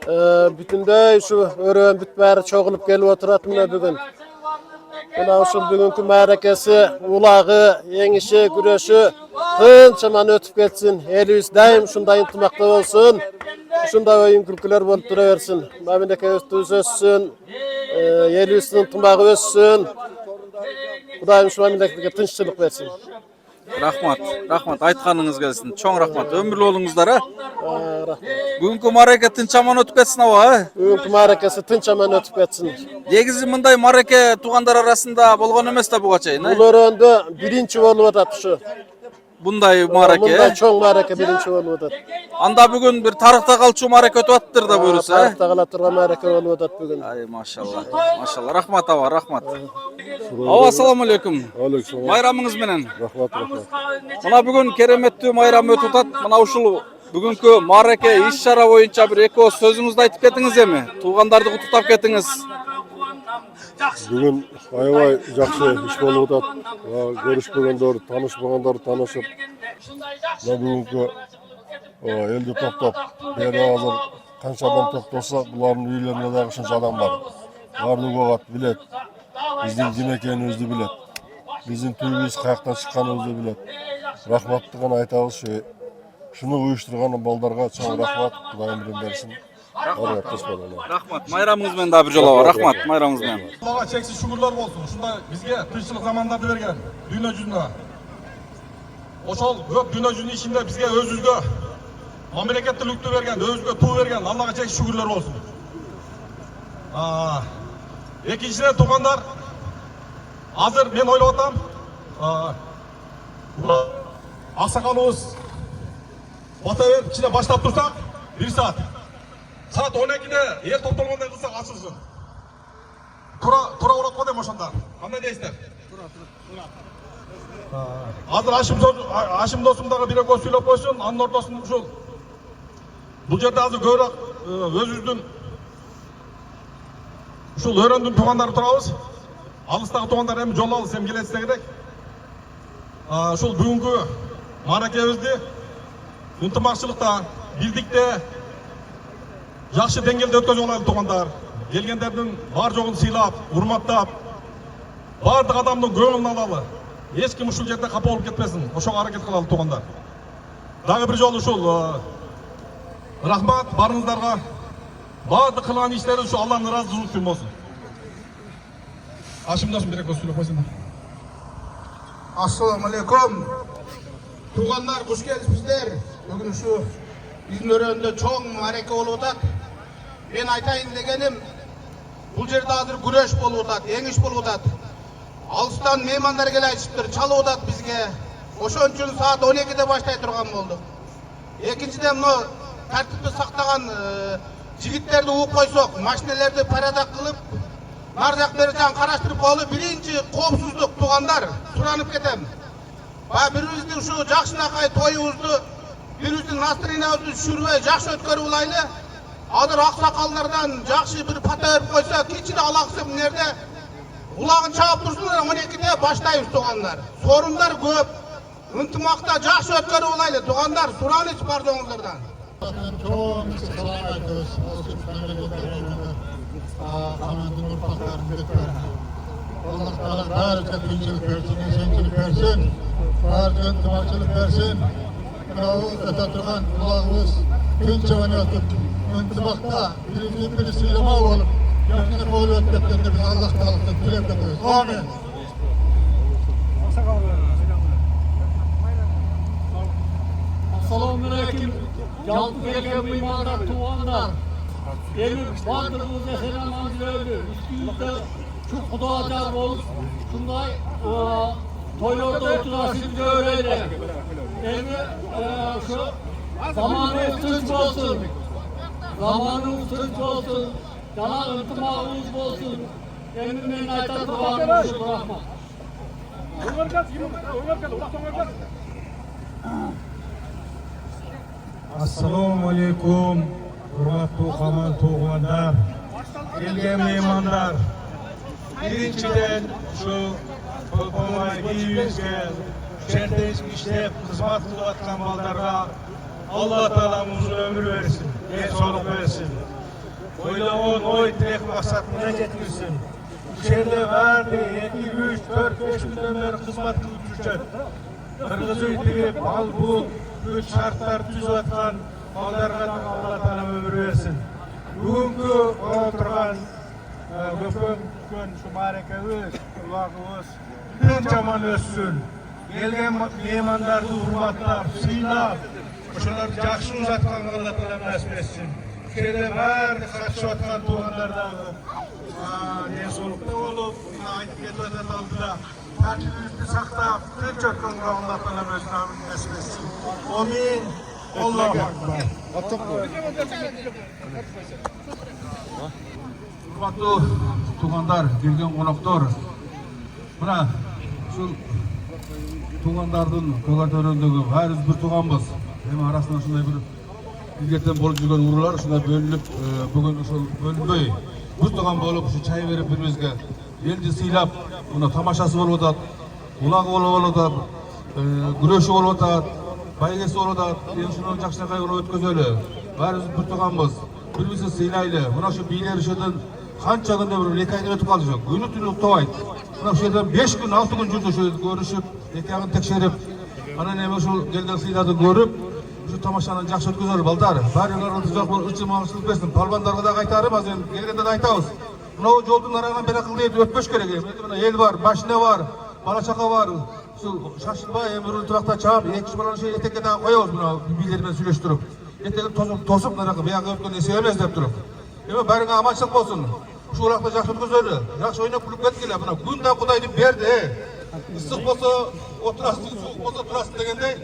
Бүтүндөй ушу өрөөн бүт баары чогулуп келип отурат мына бүгүн. Мына ушул бүгүнкү мааракеси, улагы, еңиши, күрөшү тынчыман өтүп кетсин. Элибиз дайым ушундай ынтымакта болсун. Ушундай оюн күлкүлөр болуп тура берсин. Мамлекетибиз өссүн. Элибиздин ынтымагы өссүн. Кудайым ушу мамлекетке тынччылык берсин. Рахмат, айтканыңыз келсин. Чоң рахмат. Өмүрлүү болуңуздар, Рахмат. Бүгүнкү маараке тынч аман өтүп кетсин аба, Бүгүнкү мааракеси тынч аман өтүп кетсин. Негизи мындай маараке туугандар арасында болгон эмес да буга чейин, Бул өрөөндө биринчи болуп атат ушу. Мындай маараке. Мындай чоң маараке биринчи болуп атат. Анда бүгүн бир тарыхта калчу маараке өтүп атыптыр да буюрса. Тарыхта кала турган маараке болуп атат бүгүн. Ай, машалла. Рахмат аба, рахмат. Аба, ассаламу алейкум. Майрамыңыз менен. Рахмат. Мына бүгүн кереметтүү майрам өтүп атат. Мына ушул бүгүнкү маараке иш-чара боюнча бир эки ооз сөзүңүздү айтып кетиңиз эми. Туугандарды куттуктап кетиңиз. Бүгін аябай жақсы іш болып атат. Көрішпегендер, танышпағандар танышып, бүгінгі елді топтап, бері азыр қанша адам топтаса, бұлардың үйлерінде дағы үшінші адам бар. Барды қоғат білет, біздің кім екенімізді білет, біздің түйіміз қаяқтан шыққанымызды білет. Рахматтығын айтабыз, шыны ұйыштырған балдарға чоң рахмат, Құдайым білім берсін. Рахмат, майрамыңыз менен да бир жолу. Рахмат, майрамыңыз менен. Аллаға чексіз шүгірлер болсын. Ушундай бізге тынччылык замандарды берген дүйнө жүзүнө. Ошол көп дүйнө жүзүнүн ичинде бизге өзүбүзгө мамлекеттүүлүктү берген, өзүбүзгө туу берген Аллага чексиз шүгүрлөр болсун. Экинчиден туугандар, азыр мен ойлоп атам, аксакалыбыз Батабек кичине баштап турсак, 1 саат. Saat 12'de yer toplamandan kılsak açılsın. Tura uğratma deyim oşanda. Kanday deysler? Hazır Aşım dostumdağı bire göz söylep koysun. Anın ortasında şu. Bu yerde hazır göğrak özüzdün. Şu öğrendin tuğanları turabız. Alыстағы туғандар hem жол алыс hem келесіне керек. Шул бүгінгі мааракебизди ынтымакчылыкта, бирдикте жақсы деңгээлде өткөзүп алайлы туғандар. Келгендердин бар жогун сыйлап, урматтап, бардык адамдын көңүлүн алалы. Эч ким ушул жерде капа болуп кетпесин. Ошого аракет кылалы туғандар. Дагы бир жолу ушул рахмат барыңыздарга. Бардык кылган иштериңиз ушу Алланын ыраазычылыгы үчүн болсун. Ашымдашым берек сөйлөп койсуңдар. Assalamu alaikum. Tuğanlar kuş gelipsizler. Bugün şu bizim örüğünde çok mareke olup atat. Ben aytayın degenim, bu yerde hazır güreş bolup atat, еңиш bolup atat. Alıstan meymanlar gelip çalıp atat bizge. Oşon üçün saat 12'de başlay turgan boldu. Ekinçiden no tertipti saktagan jigitlerdi uğup koysok, maşinelerde paradak kılıp nardak bereceğin karaştırıp olup birinci kopsuzluk tuğanlar suranıp ketem. Birimizдің şu жақшынақай тойымызды, birimizдің настроениябызды düşürбей жақсы өткөрүп алайлы. Азыр ақсақалдардан жақсы бір пата беріп қойса, кичине алақсы мынерде улагын чабып турсундар, 12'de баштайбыз туғандар. Сорундар көп, ынтымақта жақсы өткөрүп алайлы туғандар, сураныс бар жоңуздардан. Çoğun selam ediyoruz. Amanın ufaklarını bekler. Allah Teala barca dinçilik versin, esençilik versin. Barca ıntımakçılık versin. Kınavu öteturgan kulağımız tünçe oynatıp ıntımakta biri sıyrama olup yakını kolu ötmeklerinde biz Allah Teala'dan dilek ediyoruz. Amin. Assalamualaikum. Jalpı gelgen mıymanlar, tuğanlar. Emin bandırımızda selamlar dilerim. Üstümüzde çok kudacar olup, şunday toylarda oturasını öğreyle. Emin şu zamanı ıstınç olsun. Zamanı ıstınç olsun. Cana ıntımağımız olsun. Emin beni ayta tuğanmışım rahmat. Assalomu alaykum, hurmatli Qaman tug'anlar, kelgan mehmonlar. Birinchidan shu Qo'qonmay uyimizga cherdesh ishlab xizmat qilayotgan bolalarga Alloh taolamiz uzun ömür versin, sog'lik versin. O'ylagan o'y tilak maqsadına yetkazsin. İçeride vardı 2, 3, 4, 5 günden beri hizmet kılıp düşen. Kırgız uyduğu bal bu güç şartlar düzatkan ballarga Allah Teala ömür versin. Bugünkü oturgan köpön şu barekemiz, kulağımız tüm zaman össün. Gelgen mehmandardı hurmatlap, sıylap, oşalar жақсы uzatkan Allah Teala nasip etsin. İçeride vardı kaçışatkan tuğanlardan densolukta olup, aytıp ketmeden aldılar. Tertibimizde saklap, tüm çökkünge Allah Teala özünü nasip etsin. Amin. Allahu Ekber. Hurmatlı tuğanlar, gelgen konaklar. Mına şu tuğanlardan kögatöründегі her bir tuğanbız. Hem arasında şunday bir ilgetten bolup жүрген urular şunday bölünüp bugün uşul bölünbey. Bir tuğan bolup şu çay verip birimizge eldi sıylap, buna tamaşası bolup atat, ulağı bolup atat, güreşi bolup atat, baygesi bolup atat. En şunu жақшылықай olup ötközölü. Bәріміз bir tuğanbız. Birbirimizi sıйlaylı. Mına şu beyler işeden kança günde bir 2 aydan ötüp kaldı жоқ. Günü tünü uktavaydı. Mına şu yerden 5 gün 6 gün жүрді şu görüşüp, ekağını tekşerip, ana neme şu gelgen sıylарды görüp, şu tamaşanın жақсы ötközölü balдар. Bәрілеріңізді жоқ бұл ычы маңышылық берсін. Palvandарға да қайтарып, аз енді келгенде de айтабыз. Мынау жолдың араған бері қылды еді өтпеш керек. Мына ел бар, машина бар, бала шақа бар. Şu şaşılbay, ömürün тұрақта çağып, 2 баланы şey etekке daha koyuyoruz buna bilgilerмен söyleştirip. Etekin tosup, buyağı ötken ese emez dep durup. Ema bәріңе аманшылық болсын. Şu urakta жақсы ötközölü. Жақсы ойнап күліп кеткеле. Мына күн да Құдайдың берді. Ыстық болса отырасың, суық болса тұрасың дегендей.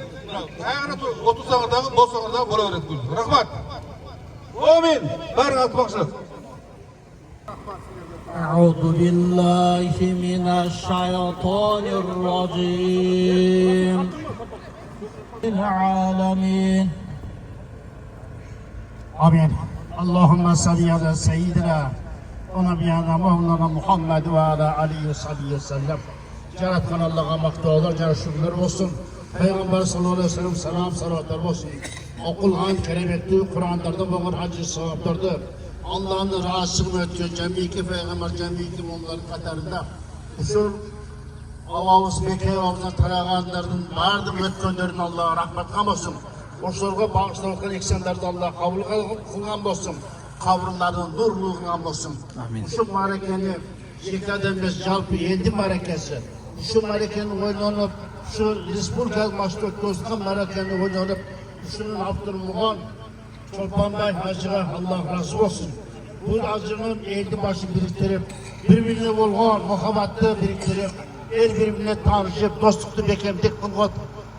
Аяғына отырсаңыздағы, болсаңыздағы бола береді күн. Рахмат. Амин. Бәріңе алтыбақшылық. أعوذ بالله من الشيطان الرجيم العالمين آمين اللهم صل على سيدنا ونبينا مولانا محمد وعلى آله وصحبه وسلم Yaratgan Allah'a maktualar, Cenab-ı şükürler olsun. Peygamber sallallahu aleyhi ve sellem selam salavatlar olsun. Okulhan, keremetli, Kur'an'larda boğun hacı sevaplardır. Allah'ın razısını ötüyor, cemiyeti Peygamber, cemiyeti onların katarında. Şu avavuz, bekey avuzdan tarağanlarının vardım ötkönlerin Allah'a rahmet olsun. Oşlarga bağışlanılan eksenlerde Allah kabul kılgan olsun. Kavrunların nurluğu kılgan olsun. Şu marekeni şekaden biz jalpı yendi marekesi. Şu marekenin oynanıp, şu Respublikalık maçta ötközden marekenin oynanıp, şunun Abdülmuğan, Çolpanbay Hacı'na Allah razı olsun. Bu Hacı'nın eldi başı biriktirip, birbirine olğan, muhabbatlı biriktirip, birbirine tanışıp, dostluklu bekemdik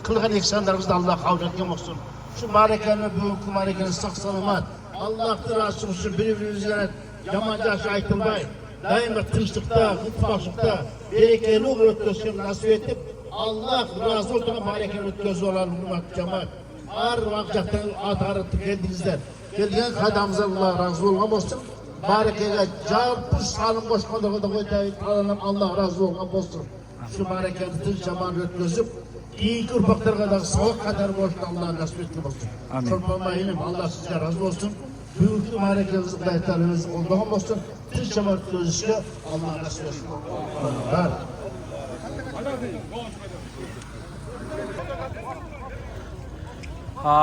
kılgan eksenlerimizde Allah kabul etken olsun. Şu marekenin, bugünkü marekenin sağ-salamat, Allah'tır razı olsun, birbirimizle yamancaşı aytılmay, daima tınçlıkta, hıtmaşlıkta, berekeli ötközken nasip etip, Allah razı olsun marekenin ötközü olan hürmet cemaat. Ar vakıftan atarı kendinizden. Gelgen kadamıza Allah razı olgan olsun. Barekeye jarpı salım boşkanlığı da koyduğum Allah razı olgan olsun. Şu barekeni tüm zaman ötközüp, iyi kurpaklarına da sağlık kadar olsun Allah nasip etkin olsun. Çorpanmayınım Allah size razı olsun. Büyük barekenizi kayıtlarınız olduğum olsun. Tüm zaman ötközüsü Allah nasip etsin.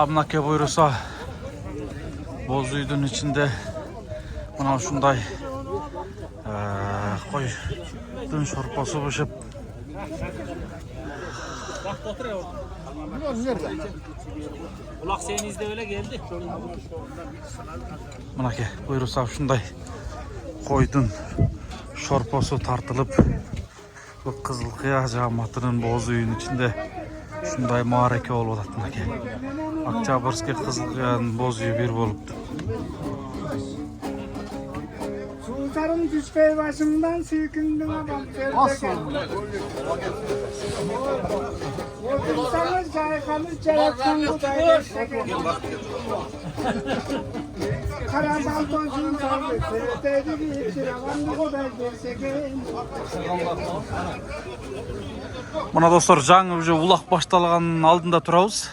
Mınake buyursa boz uydun içinde mına şunday koydun şorpası bışıp Ulak seninizde öyle geldi. mınake buyursa şunday koydun şorpası tartılıp bu Kızılkaya cemaatinin boz uyun içinde şunday mareke olup atatın ake. Октябрьский Kızılkaya'nın boz uyu bir boluptu. Yavrum düşpey başımdan silkindin adam sevdeken. Otursanız caykanız çayaktan kutay deseken. Karasal tozun sardı sevdeydi bir avandı kutay deseken. Мына достор, жаңы уже улак башталганын алдында турабыз.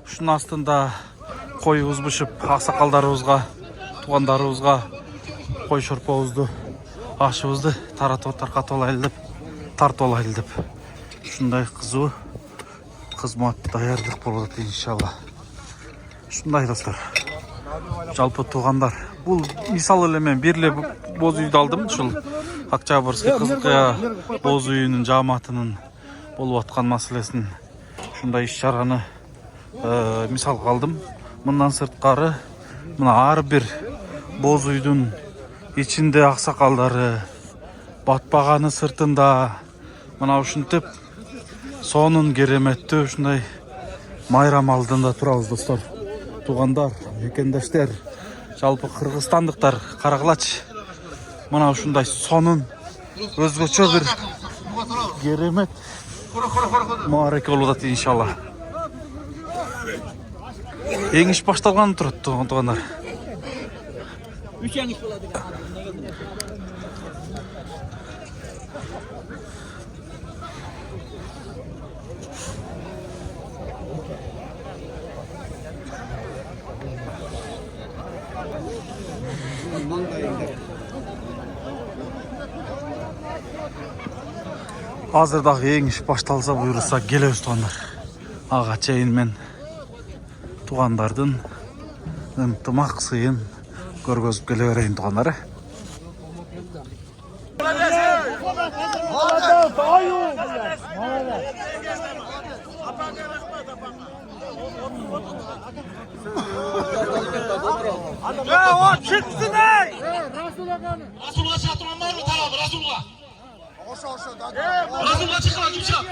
Ушунун астында койубуз бышып, аксакалдарыбызга, туугандарыбызга кой шорпобузду, ашыбызды таркатып алайлы деп, тартып алайлы деп. Ушундай кызуу кызмат даярдык болуп атат иншалла. Ушундай достор. Жалпы туугандар, бул мисалы эле мен бир эле боз үйдү алдым, ушул Октябрьский Кызылкая боз үйүнүн жааматынын болуп аткан маселесин, ушундай иш-чараны мисалга алдым. Мындан сырткары мына ар бир боз үйдүн ичинде аксакалдары, батпаганы сыртында мына ушинтип сонун кереметтүү ушундай майрам алдында турабыз достор. Туугандар, мекендештер, жалпы кыргызстандыктар карагылачы. Мына ушундай сонун өзгөчө бир керемет маареке болуп атат иншалла. Эң иш башталган турат туугандар. Азыр дагы эң иш башталса буйруса келебиз туугандар. Ага чейин мен туугандардын ынтымак сыйын көргөзүп келе берейин туугандар. Расулга чатырман барбы тарабы Расулга? Расулга чыккан ким чыгат?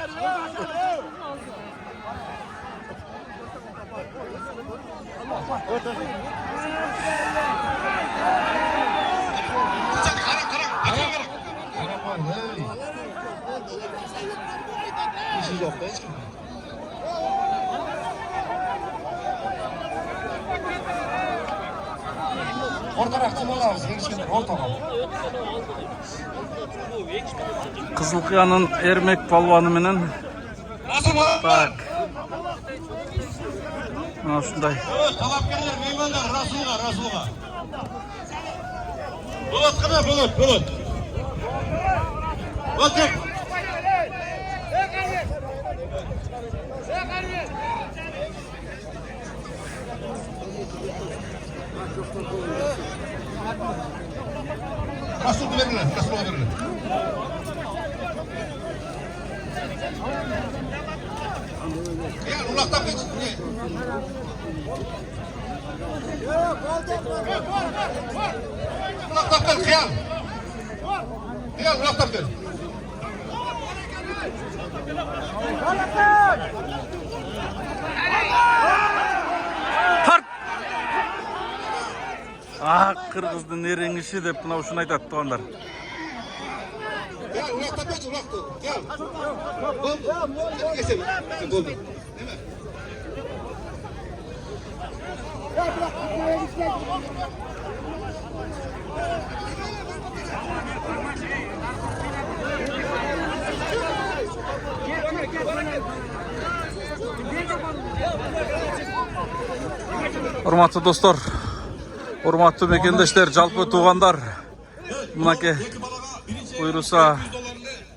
Кызылкаянын Эрмек палваны менен так. Мына ушундай. Талапкерлер, меймандар, Расулга. Болот кана, болот. Болот. Расулга бериле. Ya ulaqtap keç. Ulaqtap gel, xiyal. Ulaqtap gel. Тарт! Кыргыздын эреңиши деп мына ушуну айтат туугандар. Gel, ulaqtap keç, ulaqtap. Gel. Oldu. Урматтуу достор, урматтуу мекендештер, жалпы туугандар, мынакей буйруса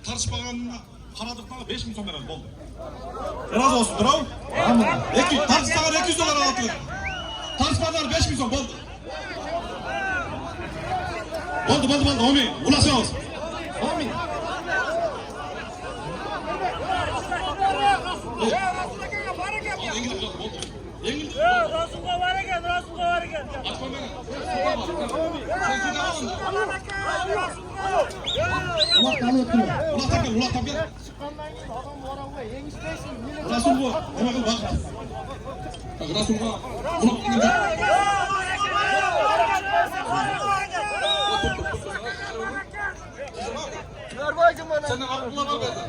Tartışmalarına karadıklarına 5 bin son veren oldu. Razı olsun bravo. Tartışmalar 200 dolar aldı. Tartışmalar 5 bin son oldu. Oldu. Omi. Ulaşın olsun. Omi. Rasulga var eken. Ulaqtap gel. Rasulga. Nima qil vaqt. Rasulga. Senden aklına var bende.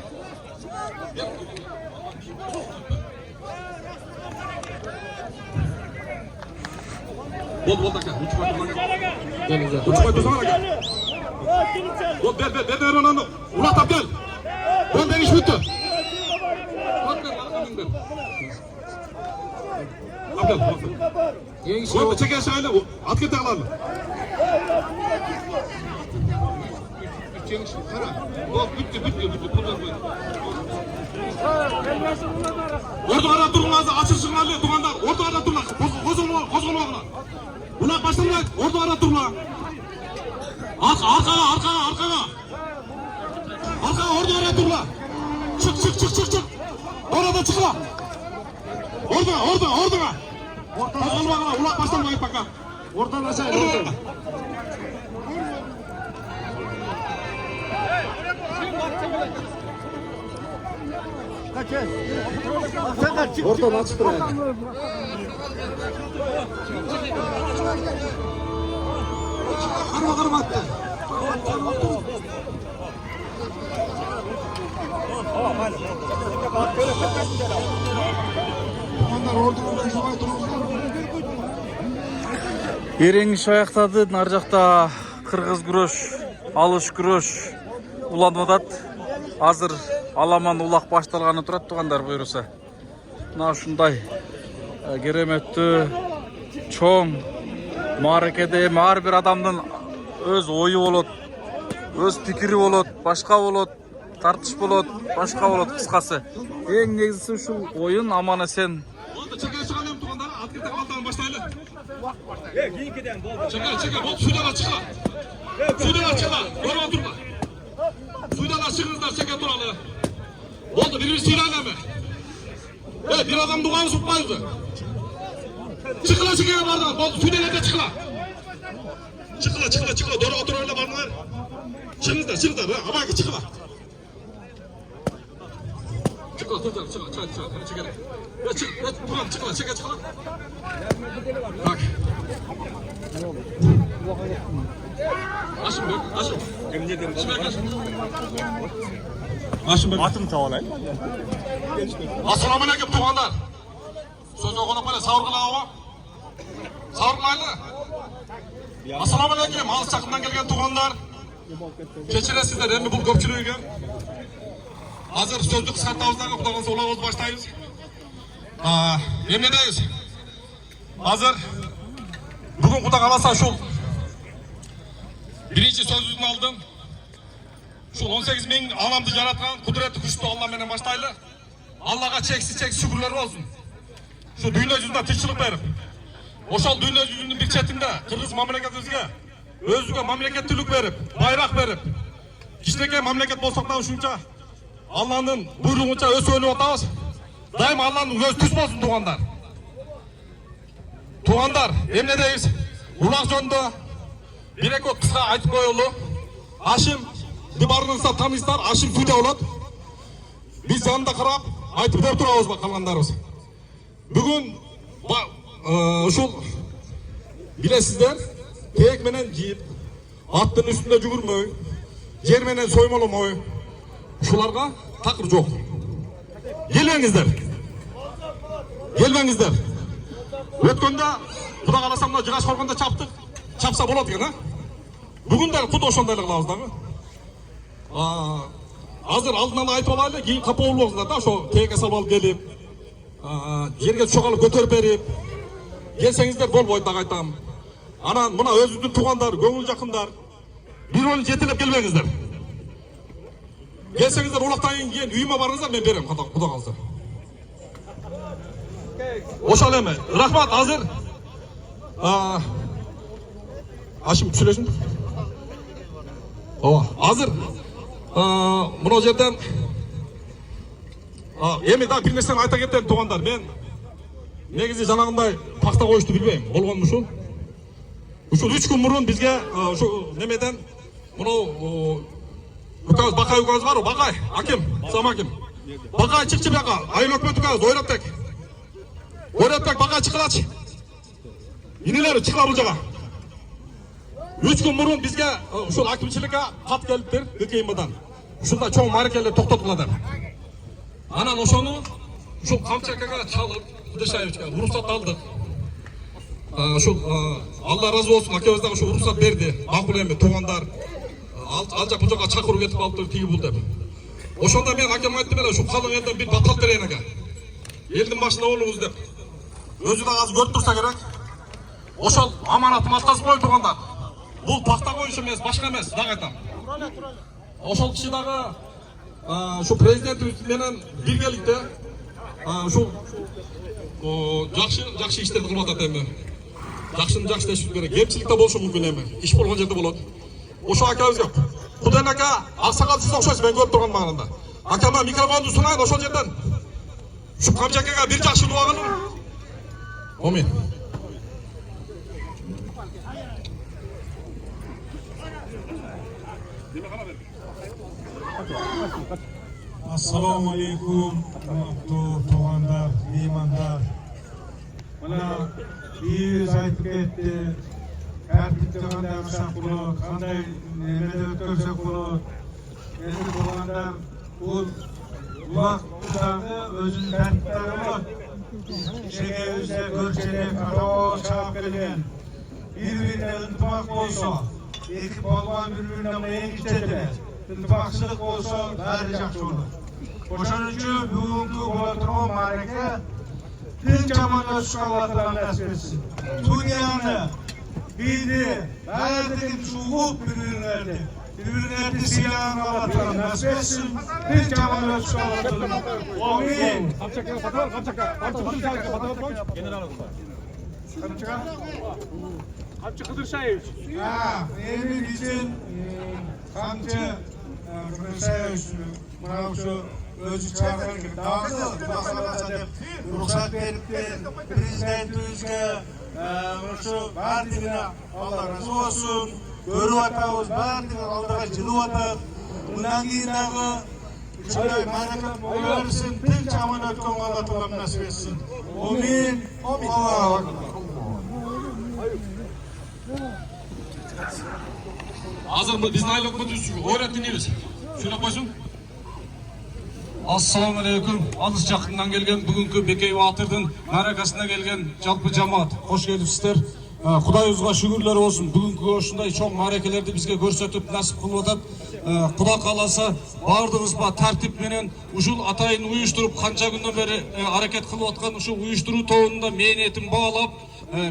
Bol dakika. Uçma tursana gel. Bol ver onu. Ulan tap gel. Bol ben iş bitti. Bak ver bana ben. Abdel. Bol çek aşağıya. At git ağlarla. Bol bitti. Orada ara durmaz, açılsın Ali, dumanlar. Orada ara durma, kozulma. Ulan başlamayın, orada ara durma. Arkana. Arkana, orada ara durma. Çık. Orada çıkla. Orada. Kozulma, ulan başlamayın bak. Oradan aşağı. Oradan. Oradan açtır yani. Kırma attı. Ереңіш аяқтады, нар жақта қырғыз күрөш, алыш күрөш уланып атат. Азыр аламан улақ башталғаны турат туғандар буйруса. Мына ушундай кереметтүү чоң мааракеде ар бир адамдын өз ою болот, өз пикири болот, башка болот, тартыш болот, башка болот. Кыскасы эң негизгиси ушул оюн аман эсен Suydalar çıkınızlar çeke duralı. Oldu birbiri silahla mı? Evet bir adam duvarı tutmayızdı. Çıkıla çekeye bardan. Oldu suydalarda çıkıla. Çıkıla. Doğru otur öyle barınlar. Çıkınızlar. Ama ki çıkıla. Çıkıla. Çekere. Çıkıla. Çıkıla. Bak. Aşım. Atım tavalayın. Assalamu alaikum tuğanlar. Söz okunup böyle savurgılağı savurgılaylı. Assalamu alaikum. Alыс жақынdan gelgen tuğanlar. Keçiresizler emmi bu köpçülüğü. Hazır sözlü kısalttığımızdan kulağınızı olağınızı başlayız. Emnedeyiz. Hazır. Bugün kuda kalasa şul. Birinci sözünü aldım. Şu 18 bin alamdı yaratkan, kudretli güçlü Allah benden başlaylı. Allah'a çeksiz şükürler olsun. Şu dünya yüzünde tırçılık verip. Oşal dünya yüzünün bir çetinde Kırgız memleketimizge özüge memleketlilik verip, bayrak verip. Kişilike memleket bolsaktan şunca Allah'ın buyruğunca öz söylüp atağız. Daima Allah'ın göz tüs olsun tuğanlar. Tuğanlar, emnedeyiz. Ulak jönde bir eko kısa aytıp koyuldu. Aşım bir barınızda tanışlar, aşım suda olat. Biz yanında karab, aytıp der turabız bakalgandarız. Bugün şul bilesizler, tek menen jiyip, attın üstünde jugurmoy, jer menen soymolomoy, şularga takır jok. Gelmеңиздер. Өткөндө Куда каласа мына жыгаш коргондо чаптык. Чапса болот экен, а? Бүгүн дал куд ошондой кылабыз дагы. Азыр алдын ала айтып алайлы, кийин капа болбосуңдар да, ошо тээге салып алып келип, жерге чогалып көтөрүп берип, келсеңиздер болбойт дагы айтам. Анан мына өзүңүздүн туугандар, көңүл жакындар, бирөөнү жетелеп келбеңиздер. Gelseniz de ulaktan yiyin, uyuma barınızlar ben veririm Kuda kalsa. Oşal eme. Rahmat hazır. Aşım söylesin. Hazır. Bunu o yerden emi daha bir nersen ayta kettim tuğanlar. Ben negizi janagınday pakta koyuştu bilbeyim. Olgan uşul. Uşul 3 gün burun bizge şu nemeden bunu Ukaz Bakay ukaz var o Bakay hakim sam hakim Bakay çık çık baka ayın hükmet ukaz oyrattek Bakay çıkılaç inileri çıkla bu jaga 3 gün burun bizge şu hakimçilikka kat geliptir hükümdan ушундай чоң мааракелер токтотулат. Анан ошону ушул Камчакага чалып, Кудашаевичке уруксат алдык. Ушул Алла разы болсун, акебиз дагы ушул уруксат берди. Макул эми туугандар ал жак бул жака чакыруу кетип калыптыр, тиги бул деп. Ошондо мен акем айттым эле, ушу калың элден бир батал берейин ака. Элдин башында болуңуз деп. Өзү дагы азыр көрүп турса керек. Ошол аманатым аттаспой туугандар. Бул пахта коюш эмес, башка эмес, дагы айтам. Ошол киши дагы ушу президентибиз менен биргеликте ушул жакшы иштерди кылып атат эми. Жакшыны жакшы дешибиз керек. Кемчилик да болушу мүмкүн эми. Иш болгон жерде болот. Ошо акабызга Куден ака, аксакал сиз окшойсуз, мен көрүп турган маалында. Акама микрофонду сунайын ошол жерден. Ушу Камчакага бир жакшы дуа кылып. Амин. Assalomu alaykum, tug'anlar, mehmonlar. Mana biz aytib ketdi. Tartibda qanday qilsak bo'ladi, qanday nimada o'tkazsak bo'ladi. Endi tug'anlar bu vaqtdagi o'zining tartiblari bor. Ishga o'zga ko'rchilik, qaror chaqib kelgan. Bir-biriga iltimos bo'lsa, ikki polvon bir-biridan yengishadi. İttifakçılık olsa bari yaxshi olur. O'shaning uchun bugungi bo'la turgan ma'raka tinch amalga chiqarib nasib etsin. Dunyoni, bizni, ba'ziga chuvib bir-birlarni siylagan nasib etsin. Tinch amalga chiqarib. Amin. Kamçı Kıdırşayevich. Endi bizim Kamçı Kıdırşayevich mana shu o'zi chaqirgan da'vo masalasi deb ruxsat beribdi prezidentimizga. Shu barchaga Alloh razı olsun. Ko'ryapmiz, barchaga Allohga jilyapmiz. Bundan keyingi shunday ma'raka bo'laversin, tinch amaliyot qilgan Alloh taolo nasib etsin. Amin. Allohu akbar. Hazır mı? Biz naylok mu düştük? Öğretiniyoruz. Şuna koysun. Assalamu alaikum. Alыс жақыннан келген бүгінгі Бекей Батырдың мәракасына келген жалпы жамаат. Қош келіпсіздер. Құдайымызға шүгірлер болсын. Бүгінгі осындай чоң мәрекелерді бізге көрсетіп насip қылып атат. Құда қаласа бардыңыз ба тәртіп менен ушул атайын уюштуруп канча күндөн бери аракет кылып аткан ушул уюштуруу тобунда мээнетин баалап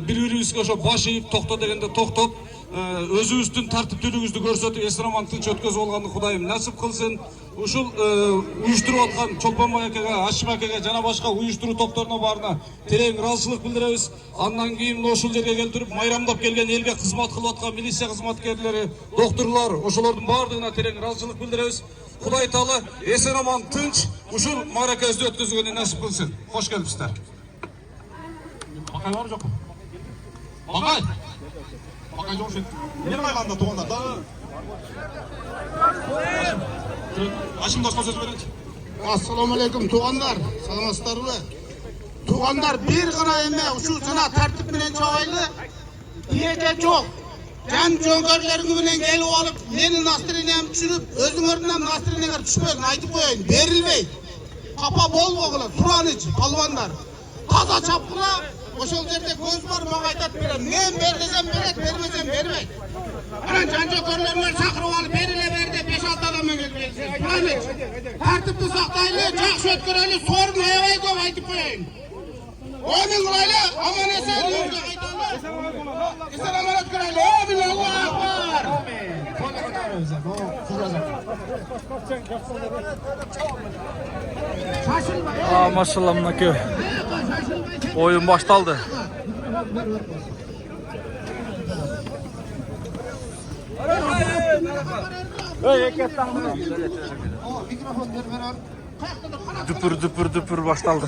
бири-бирибизге ошо баш ийип токто дегенде токтоп өзүбүздүн тартиптүүлүгүбүздү көрсөтүп эсин-аман тынч өткөзүп алганды Кудайым насip кылсын. Ушул уюштуруп аткан Чолпонбай акага, Ашим акага жана башка уюштуруу топторуна баарына терең ыраазычылык билдиребиз. Андан кийин ушул жерге келтирип майрамдап келген элге кызмат кылып аткан милиция кызматкерлери, доктурлар, ошолордун баардыгына терең ыраазычылык билдиребиз. Кудай таала эсин-аман тынч ушул мааракебизди өткөзүүгө насip кылсын. Кош келипсиздер. Bakay var mı yok mu? Bakay! Bakay yok şey. Benim aylanda tuğanlar da. Aşım dostuma söz verin. Assalomu alaykum tug'anlar, salomatsizlarmi? Tug'anlar bir g'ana emas, shu sana tartib bilan chog'ayli. Nega yo'q? Jan jo'ngarlaringiz bilan kelib olib, meni настроениямni tushirib, o'zingizdan настроениyaga tushmaydi, aytib qo'yayin, berilmaydi. Xafa bo'lmanglar, turanichi, polvonlar. Taza chapqila, o'shol yerda ko'z bor, menga aytib beraman. Men bersam beradi, bermasam bermaydi. Ana janjo'korlarni chaqirib olib, berilaverdi, 5-6 odamga kelsin. Turanichi. Tartibni saqlaylik, yaxshi o'tkiraylik, so'rni ayvay ko'p aytib qo'ying. Amin qilaylik, omon eson yo'lga qaytaylik. Eson-omon o'tkiraylik. Amin, Allohu akbar. Maşallah mınaki oyun baştaldı. Düpür baştaldı.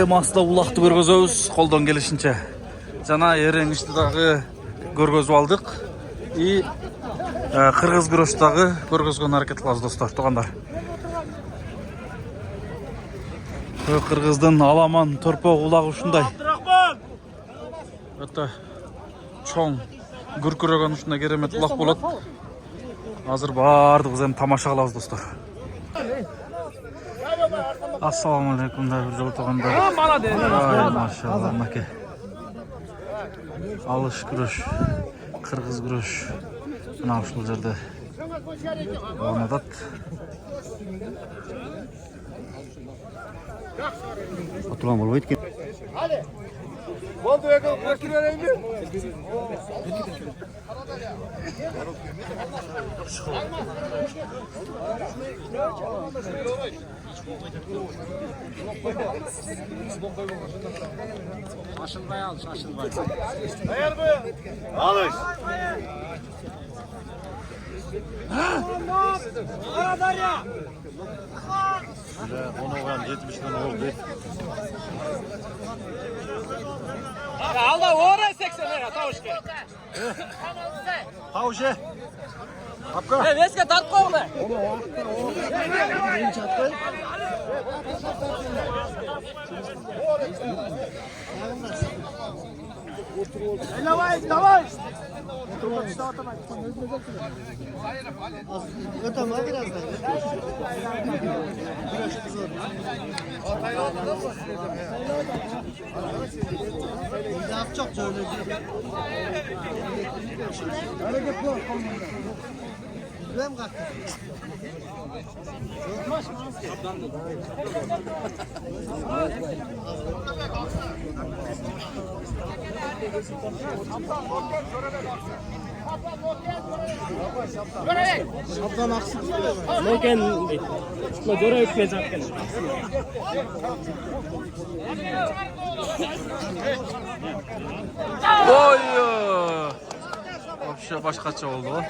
Masla ulaqты көргөзөбүз колдон келишинче. Жана эреңишти дагы көргөзүп алдык. И кыргыз күрөштөгү көргөзгөн аракет кылабыз достор, туугандар. Кыргыздын аламан торпок улагы ушундай. Өтө чоң күркүрөгөн ушундай керемет булак болот. Азыр баардыгыбыз эми тамаша кылабыз достор. Ассаламу алейкум да бир жолу туугандар. Ай машалла маке. Алыш күрөш, кыргыз күрөш. Мына ушул жерде орнотот. Oturan bolbaydı ki. Oldu yakın kaçın önemli. Şaşılmay al, şaşılmay. Hayır mı? Alış. Aradarya. Onu oran 70'den oldu. Allah oraya 80 lira tavuş ki. Tavşe. Ne veske tart koğlu. Давай, давай. Ötama biraz da. Yapacak söyleyeceğim. Ben kalktım. Şaptan aksın. Noken göre öpmeyecek. Oy! Вообще başkaça oldu o.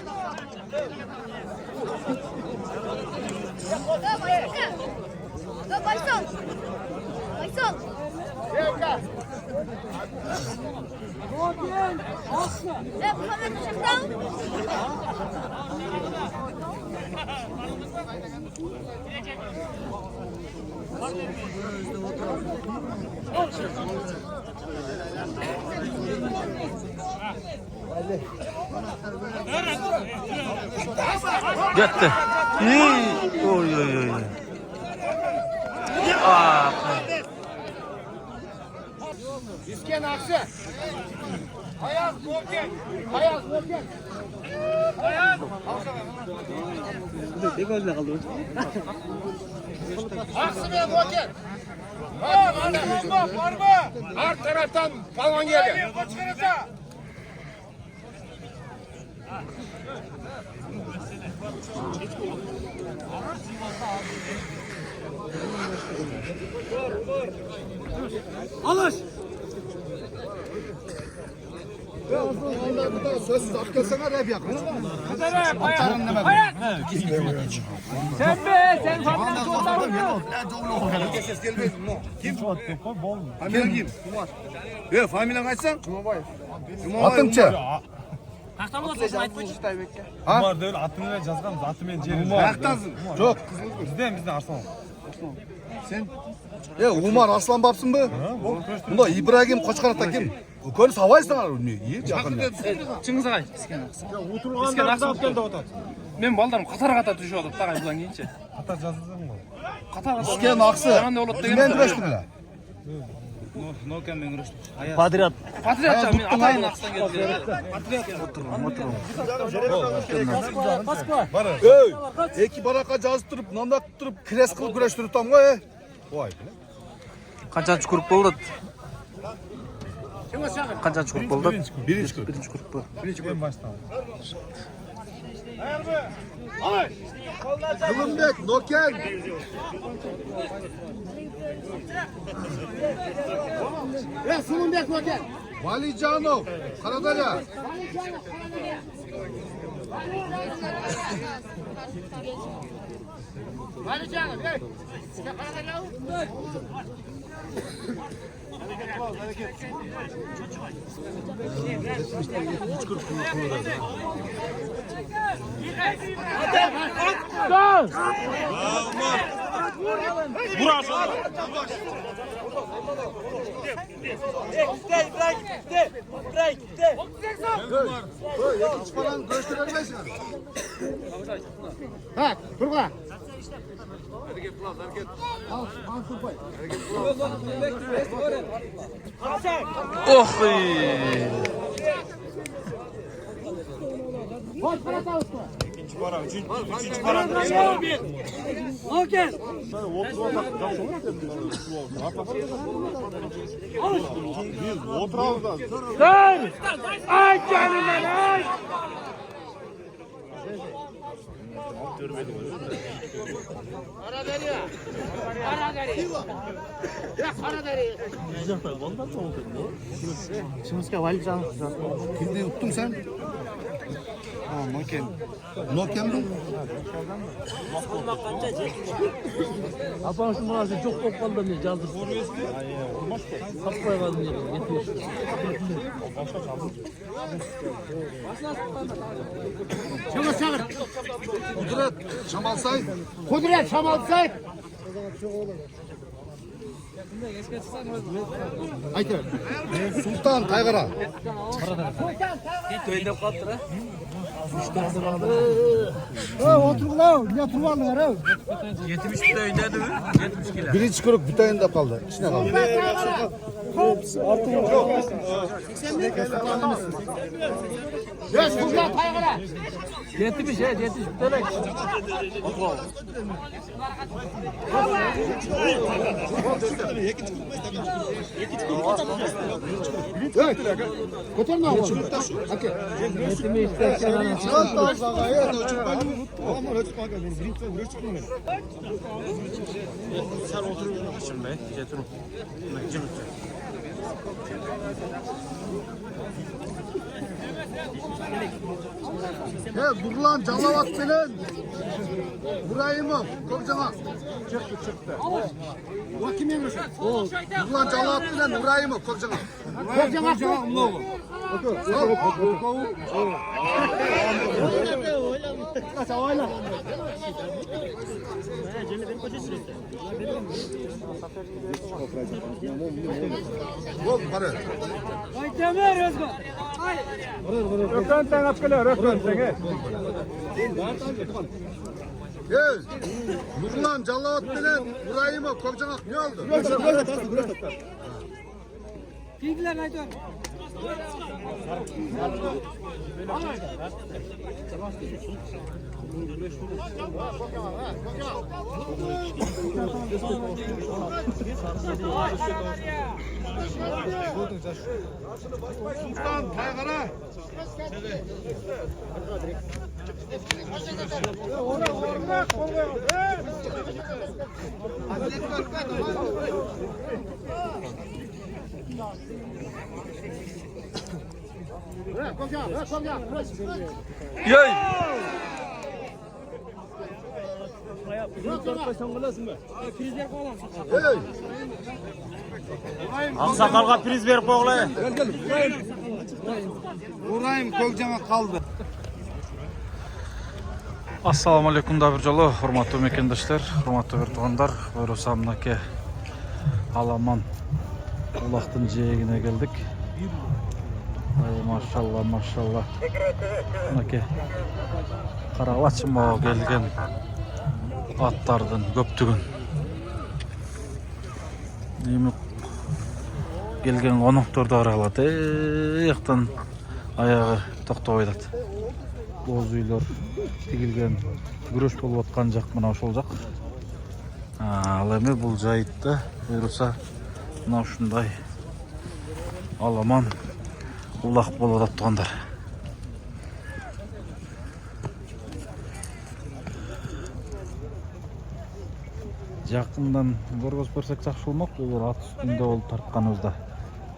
Gitti. Oy oy oy. Ah. İsken aksı. Hayat Noken. Hayat Noken. Hayat. Ne golde kaldı? Aksı ve Noken. Var mı? Her taraftan balon geldi. Alış. Sözsüz atkılsana rap yapmış. Sen be, sen falan çoktan Ses gelmez mi? Kim? Familya kim? Yok familya kaçsan? Atımçı. Taxtamda so'zini aytmoqchi Taybekka. Umar değil, atını жазганбыз, atı men жерim. Ayaktansın. Çok. Bizden Arslan. Sen? Umar Arslan babsın mı? Bunda İbrahim Koçkanat'ta kim? Konu savaşsana ne? İyi yakın. Чыңгыз агай, искен аксы. Искен аксы болып келді отат. Мен балдарым қатар түшіп алып тағай бұлан кейінше. Қатар жазылсаң ғой. Қатар İsken aksı. Kimen güreştin hele? Noken мен күрештім. Patriot. Патриотча мен атайын ақыстан келді. Ey! Eki baraka жаздырып, нандаттырып, крес қылып күрештіріп там ғой. Ой. Qanchachı grup oldu? Qanchachı grup oldu? Birinci grup. Birinchi grup bu. En baştan. Kılınbek, Noken. Sununbek Noken. Valicanov, Karadağ. Valicanov, hey. Bak, Turgay. Şimdiske valip canım. Kimde yuttun sen? Noken. Noken mi? Apan şu burası çok kokkaldı diye caldır. Kapıya kaldı diye. Çabuk çağır. Kudret, Şamalsay. Kudret Şamalsay. Haydi. Sultan Kaygara. Otur lan. Ne turvallar ha? 70 kilo öndeydi mi? 70 kilo. Birinci kırık bir tane de kaldı. İçine kaldı. Yes, Sultan Kaygara. 70 he, 70 tane. Kotorma oğlum. Hadi. 70 isterken Dur lan Calavat bilen. Burayımov, Kopcama. O kim yemiş? Dur lan Calavat bilen Burayımov, Kopcama. Kopcama mı? Gol para. Gel. Nurlan Calavat bilen Burayımov, Kopcama ne oldu? Sultan Kaygara. Yey! Aksakalga priz verip koğlaya. Burayım Kopcama kaldı. Assalamu alaikum da bir жолу, урматтуу мекендештер, урматтуу бир туугандар. Буюрса мынакей аламан улактын жээгине келдик. Ай машалла, машалла. Мынакей карагылачы могу келген аттардын көптүгүн. Эми келген конокторду карагылат. Ыяктан аягы токтобой атат. Боз үйлөр тигилген, күрөш болуп аткан жак мына ошол жак. Ал эми бул жайытта буюрса мына ушундай аламан улак болуп атат туугандар. Жакындан көргөзүп берсек жакшы болмок. Бул ат үстүндө болуп тартканыбызда.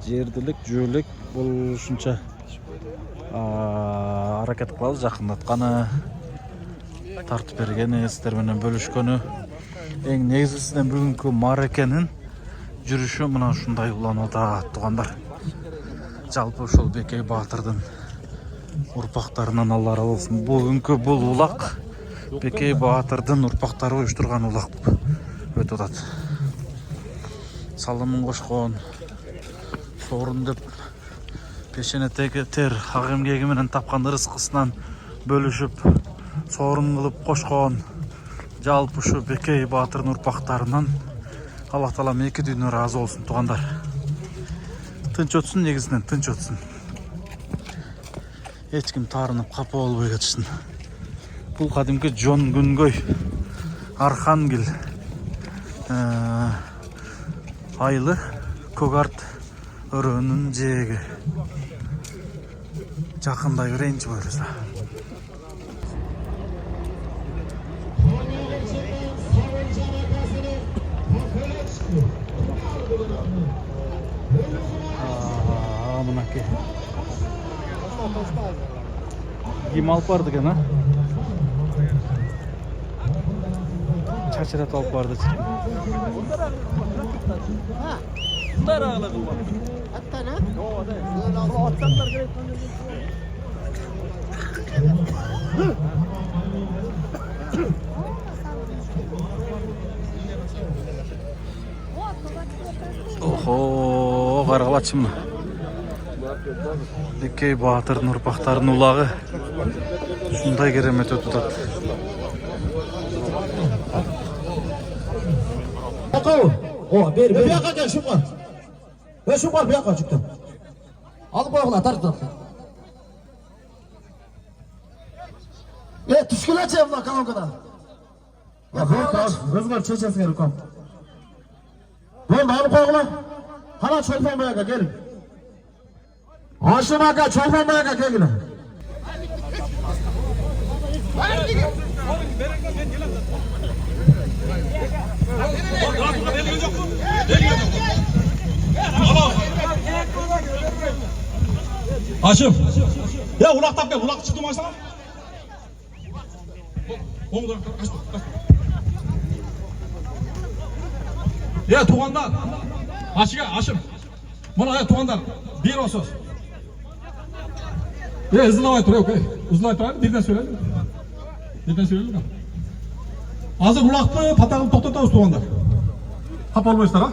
Жердилик, жөөлүк бул ушунча аракет кылабыз жакындатканы, тартып бергени, сиздер менен бөлүшкөнү. Эң негизгисинен бүгүнкү мааракенин жүрүшү мына ушундай уланып атат туугандар. Жалпы ушул Бекей Баатырдын урпактарынан Алла разы болсун. Бүгүнкү бул улак Бекей Баатырдын урпактары уюштурган улак. өтүп атат. Салымын кошкон, сорун деп пешене тер ак эмгеги менен тапкан ырыскысынан бөлүшүп, сорун кылып кошкон жалпы ушу Бекей Баатырдын урпактарынан Аллах Таалам эки дүйнө ыраазы болсун туугандар. Тынч өтсүн, негизинен тынч өтсүн. Эч ким таарынып капа болбой кетишсин. Бул кадимки Жон Күнгөй, Архангел айлы Көгарт өрөөнүн жээги. Жакындай берейинчи буюрса. Мынаки. Ким алып барды экен, а? Чачырат алып барды. Охо, каргалачы мына. Бекей Баатырдын урпактарынын улагы ушундай керемет өтүп атат. О, бер. Бияка кел, Шумар. Шумар бияка жүктүм. Алып койгула, тартып. Түшкүлөчү мына колонкадан. Өзгөр чечесиңер укам. Болду, алып койгула. Кана Чолпон бияка келин. Ашым ака, Чолпон бияка келгиле. Ашым. Ya ulak tap gel, ulak çıktı mı aşağı? Oğlum kaç. Ya tuğandan. Aşım. Bana ya tuğandan. Bir olsun. Ya hızlılamay dur yok. Hızlılamay dur. Birden söyleyelim. Hazır ulaktı patağını toktatağız tuğandan. Kap olmayışlar ha.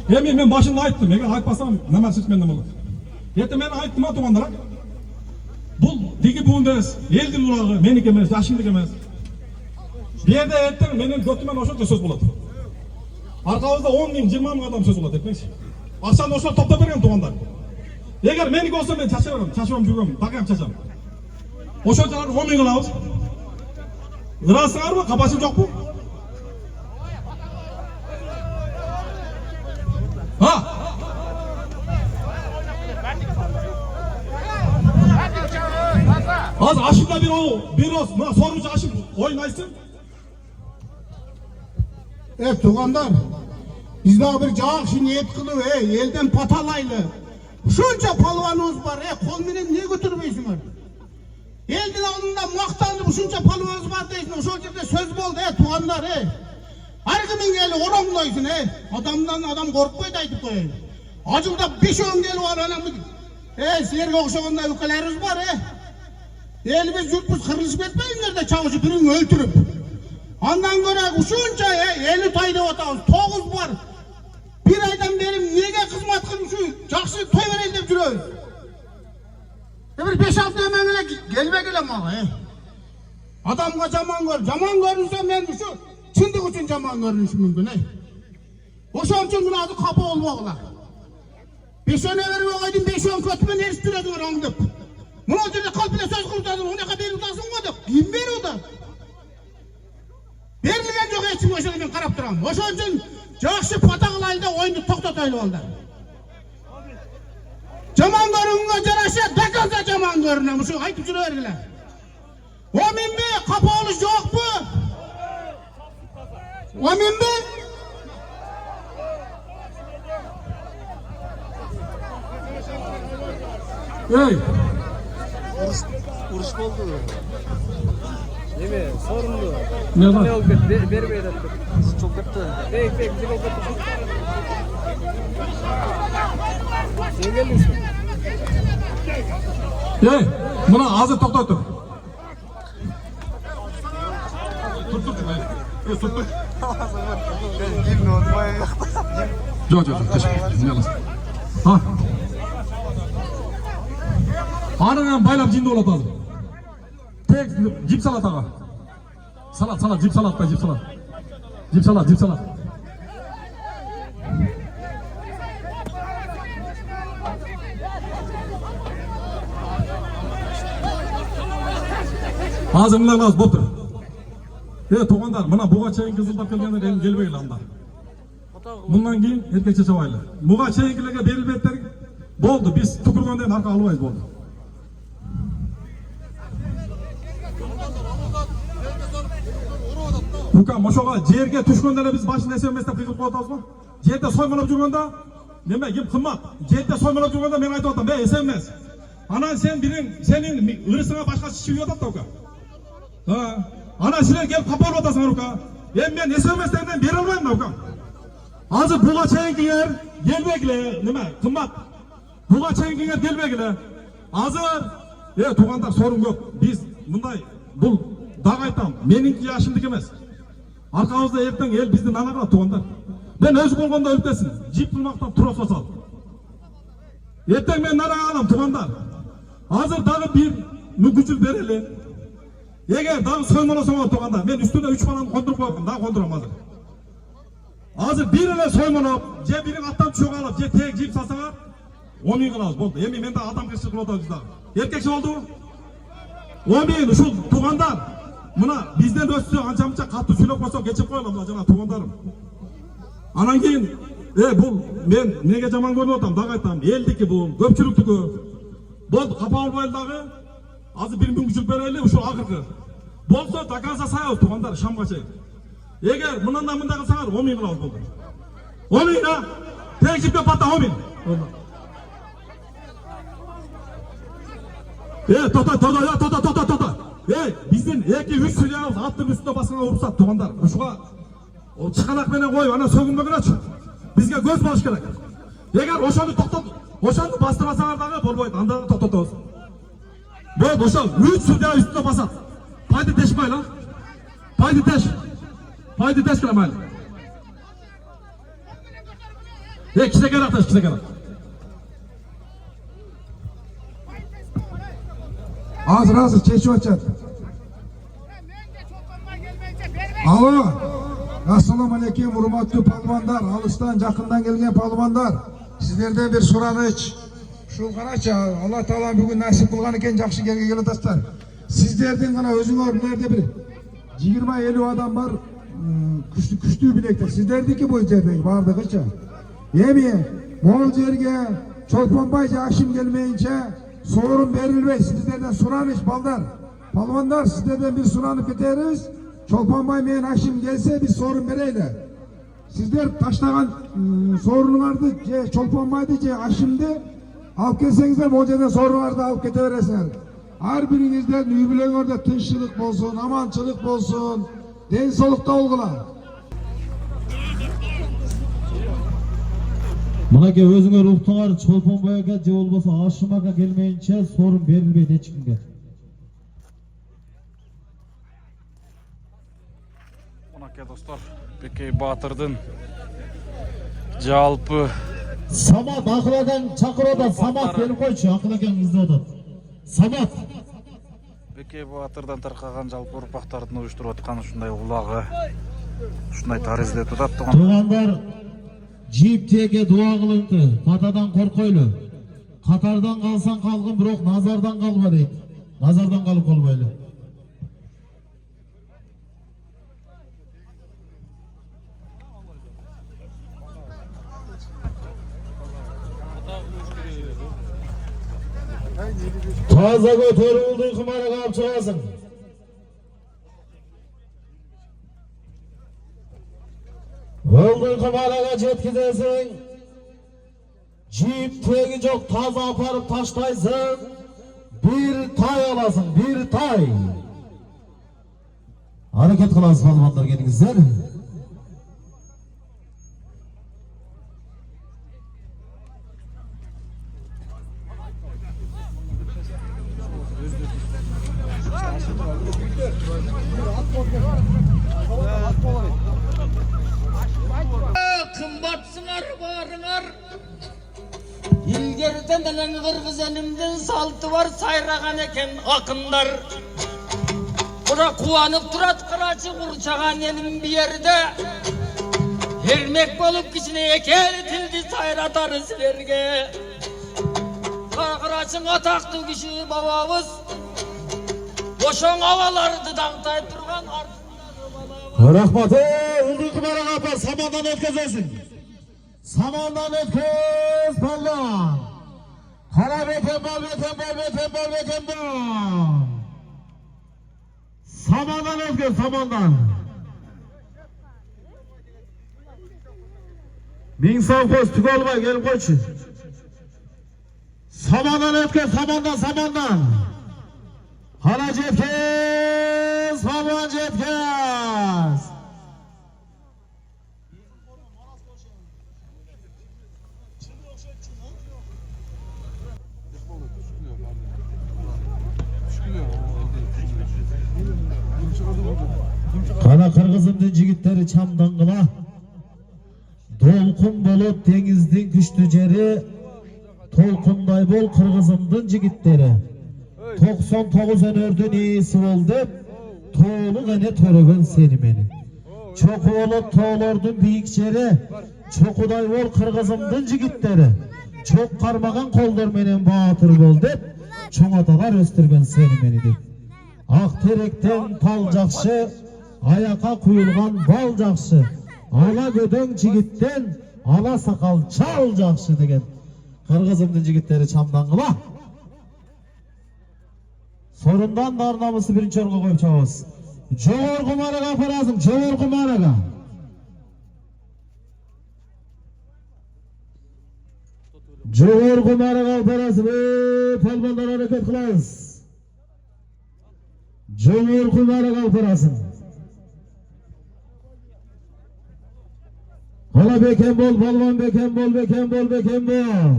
Ben başında ayttım. Eğer aytmasam hemen siz benden olur. Yetti ben ayttım ha tuğandan. Bul digi buğun deriz. Eldin ulağı. Menik emez. Yaşınlık emez. Bir yerde ettin. Benim götümen oşulca söz buladı. Arkamızda 10 bin, 20 bin adam söz buladı. Etmeksin. Akşam oşul topta veriyorum tuğandan. Eğer menik olsa ben çaşırırım. Çaşırım yürüyorum. Takayım çaşırım. Oşulcalar 10 bin alağız. Irası var mı? Kapasın çok mu? Ha? Az aşımda bir olsun. Sormuş aşım. Oynaysın. Evet tuğanlar. Biz daha bir cağak niyet kılıp elden patalaylı. Şunca palvanımız var. Kol menen ne götürmeysin? Eldin aldığında maqtandı, şunca palvanımız var deysin. O yerde söz boldu tuğanlar. Argımın geli oranglaysın. Adamdan adam korkmaydı aytıp koyayım. Acıkta bir şoğun geli var anamı. Sizlerge okşağında ülkelerimiz var. Elimiz yurtmuz kırılışıp etmeyinler de çavuşu birini öldürüp. Ondan göre şunca eli tayda otağız, toğuz var. Bir aydan benim nege kızmat kılım şu, jakşı toy vereyim deyip жүрөбүз. Bir 5-6 ememine gelme gelem bana. Adamga jaman görünse men şu, çındık üçün jaman görünüşü mümkün. Oşan üçün bunu adı kapı olmakla. 5-10 verip oğaydın 5-10 kötümen eriştiredim orandıp. Bunu ötede kalbine söz kurtardın, ona kadar utasın koyduk. Kim veri o da? Verilgen yok etsin o şöyle ben karap duram. O için jakşı pataqlaydı oyunu toktataylı oldu. Jaman görününe jaraşa dakazda jaman görününe şu aytıp şunu vergiler. O minbe kapalı yok mu? O minbe? Hey! Uruş oldu. Neme? Sorunlu. Ne var? Ne oldu? Berber ettik. Çok kötü. Bek bize oldu. Sen gelmişsin. Hey! Buna ağzı toktatır. Dur. Surttuk. Yok, teşekkür ederim. Yalnız. Ha. Arınan baylap cinde oladı. Tek cip salat ağa. Salat, cip salat da cip salat. Cip salat. Ağzımdan az boptur. Toğanlar, bana buğa çayın kızıldap kelgenler elim gelmeyli anda. Bundan keyin erkekçe çabaylı. Buğa çayınkilerge berilbetler boldu. Biz tukurgandan arka alıbayız boldu. Buka, moşoğa jerge tuşkondara biz başını esemesde kıyılıp koyatağız mı? Jerde soymalap жүргенде, neme, kim kımmat? Jerde soymalap жүргенде men aytып atам, esemez. Ana sen birin, senin ırısına başkası şişiyor atat da uka. Ana sizler gelip kapı olup atasın uka. Ben esemezlerden beri almayayım da uka. Azı buğa çayınkiler gelmekle, neme, kımmat. Buğa çayınkiler gelmekle. Azı, tuğanlar sorun yok. Biz bunday, bu dağ aytam, meninki yaşımdık emez. Arkamızda erten el bizden anagıla tuğanlar. Ben özü bolganda ölüp desin. Jip bulmaktan turos basal. Erten ben naraga alam tuğanlar. Hazır dağı bir münküçül bereli. Eğer dağı soymalasam tuğanlar. Ben üstüne 3 falan kondurup koyapım. Daha konduram hazır. Hazır bir ele soymalap, je birin attan çok alıp, je tek jip salsana 10 bin kılağız boldu. Emi men de adam kırışık kılotağız dağı. Erkekçi oldu. 10 bin şu tuğanlar. Mına bizden östü anca katı sülep olsa geçip koyalım da cana tuğandarım. Anan keyin bu men nege jaman görüp atam dağı aytam. Eldiki bu, köpçülüktükü. Boldu kapa albaylı dağı. Azı bir münküçül bereli şu akırkı. Bolsa takansa sayabız tuğandar Şamga çayın. Eğer bundan da mında kılsalar 10 bin kılağız boldu. 10 bin ha. Tek jipte patta 10 bin. Tota. Bizden 2-3 silahımız attın üstüne basına vurursak tuğanlar. Şuğa o çıkanak menen koyup ana sögünmegin aç. Bizge göz bağış gerek. Eğer oşandı bastırmasalar dağı bolboydu. Anda toktatabız. Böyle oşan 3 silah üstüne basat. Paydı teşmay lan. Paydı teş kılamaylı. Kise gerek taş, kise gerek. Hazır çeşi açar. Alo. Assalamu aleykum hurmatlı palvanlar, alıştan jakından gelgen palvanlar. Sizlerden bir soranıç. Şu qaracha, Allah Taala bugün nasip kılgan eken jakşı gelge kelataşlar. Sizlerden gana özüңөр nerede bir 20-50 adam var. Күчтүү билектер. Sizlerdeki bu жердеги бардыгыча. Эми могул жерге Çolpanbay Akşim gelmeyince sorun verilmey. Sizlerden soranış ballar. Palvanlar sizlerden bir soranıp geteriz. Çolpanbay meyen Akşim gelse bir sorun vereyler. Sizler taşlagan sorunlardı Çolpanbay'dı Akşim'di. Alıp gelsengizler o yerden sorunlardı alıp geteveresizler. Her birinizden yübileğinizde tinçlik bolsun, amançılık bolsun. Densolukta olgula. Mınake özüңөр uktуңар Çolpanbayga же болбосо Ашымага келмейинче sorun берилбейт эч кимге. Mınake dostlar, Bekey Batır'dın жалпы Samat akıladan çakıroda Samat gelip koyçu akıladan izde odat. Samat. Bekey Batır'dan tarqagan жалпы ұрпақтардың uyuşturup atқан ушундай улагы, ушундай таризлеп атат. Туғандар Жиптеге дуа кылынды, патадан коркойлу. Катардан калсаң калгын, бирок назардан калба дейт. Назардан калып болбойлу. Таза көтөрүлдү, кымарага алып чыгасың. Öldün kımaraga jetkizesing. Jip tegi jok taza aparıp taştaysın. Bir tay alasın, bir tay. Hareket kılasın palvanlar gelingizler. barыңar. İlgeriden denen Kırgız elimden saltı var, sayragan eken akınlar. Buna kuvanıp durat kıraçı kurçagan elim bir yerde. Ermek bolup kişine eketildi sayratarı silerge. Kıraçın ataklı kişi babamız. Boşan havalardı dağıtay durgan Rahmat uldu kumara kapar samandan ötközörsün. Samandan ötköz ballan. Kara beken bal beken bal beken bal beken bal. Samandan ötköz samandan. Ming savkoz tugolma gelip koyçu. Samandan ötköz samandan. Hala cetkez, balvan cetkez. Kara Kırgızımdın jigitleri çamdan kıla. Dolkun bolup dengizdin güçlü jeri. Tolkunday bol Kırgızımdın jigitleri. 99 önördün iyisi oldu. Toğlu gene törögön seni meni. Çok olup toğlordun büyükçeri. Çok uday bol Kırgızımdın jigitleri. Çok karmagan koldur menen batır boldu. Çoğ atalar östürgön seni meni deyip. Ak terekten tal jakşı, ayaka kuyulgan bal jakşı. Ala gödöң jigitten ala sakal çal jakşı degen. Kırgızımdın jigitleri çamdan kıla. Sorundan darnamızı birinci orga koyup çabız. Jogorgu maraga aparasın, jogorgu maraga. Jogorgu maraga aparasın, palmanlar hareket kılayız. Jogorgu maraga aparasın. Hala beken bol, palman beken bol, beken bol, beken bol.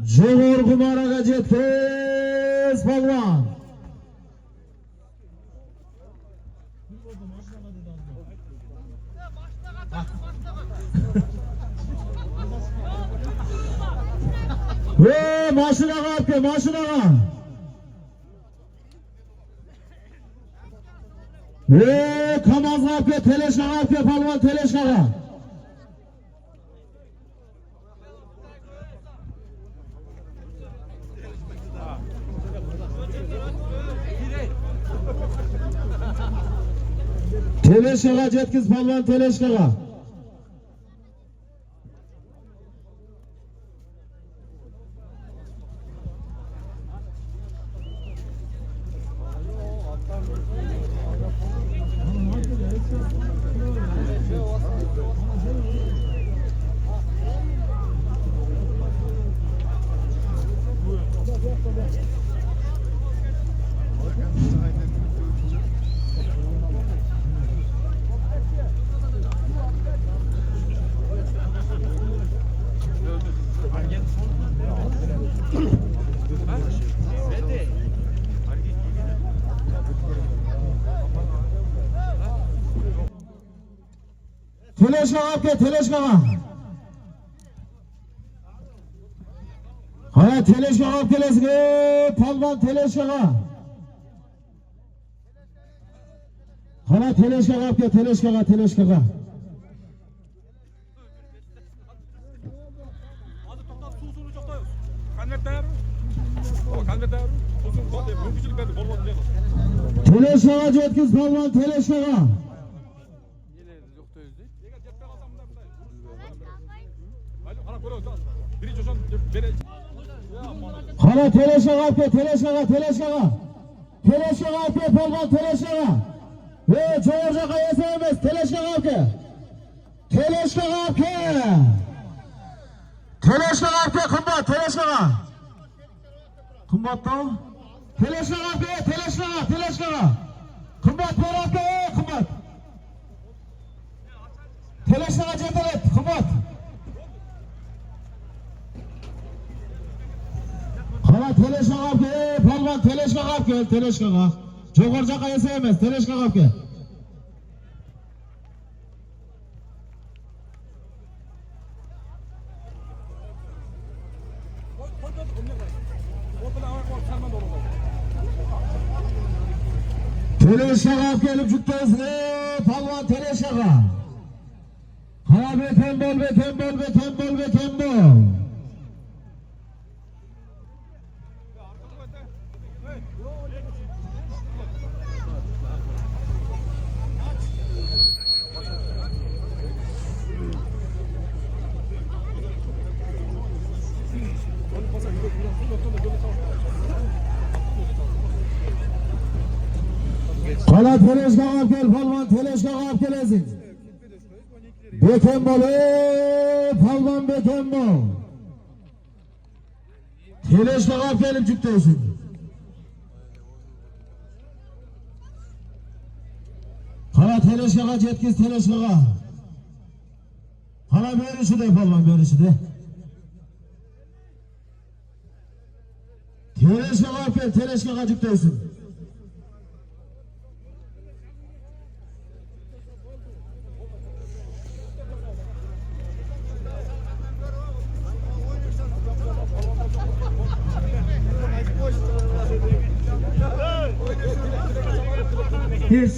Jogorgu maraga jetkez palman. Maşınaga apke, maşınaga. Kamazga apke, teleşkaga apke, palman teleşkaga. Teleşkaga jetkiz palman teleşkaga. Teleşkaga apke, teleşkaga. Hala teleşkaga apkelesini, palman teleşkaga. Hala teleşkaga apke, teleşkaga, teleşkaga. Teleşkaga jetkiz palman teleşkaga. Hala teleşkaga apke, teleşkaga, teleşkaga. Teleşkaga apke, palman teleşkaga. Çoğurcaka yesemez, teleşkaga apke. Teleşkaga apke. Teleşkaga apke, kımbat, teleşkaga. Kımbat da. Teleşkaga apke, teleşkaga, teleşkaga. Kımbat var apke, kımbat. Teleşkaga cetalet, kımbat. Hala teleşkaga apke, palman teleşkaga apke, teleşkaga. Çoğurcaka yesemez, teleşkaga apke. Teleşağa gelip çıktınız. Palvan Teleşağa. Hala beken bol, beken bol, beken bol, beken bol. Hala Teleşağa gel, Palvan Teleşağa gelesin. Beken bol, Palvan beken bol. Teleşağa gelip çıktınız. Hala Teleşağa jetkiz Teleşağa. Hala berişi de Palvan berişi de. Teleşağa gel, Teleşağa çıktınız.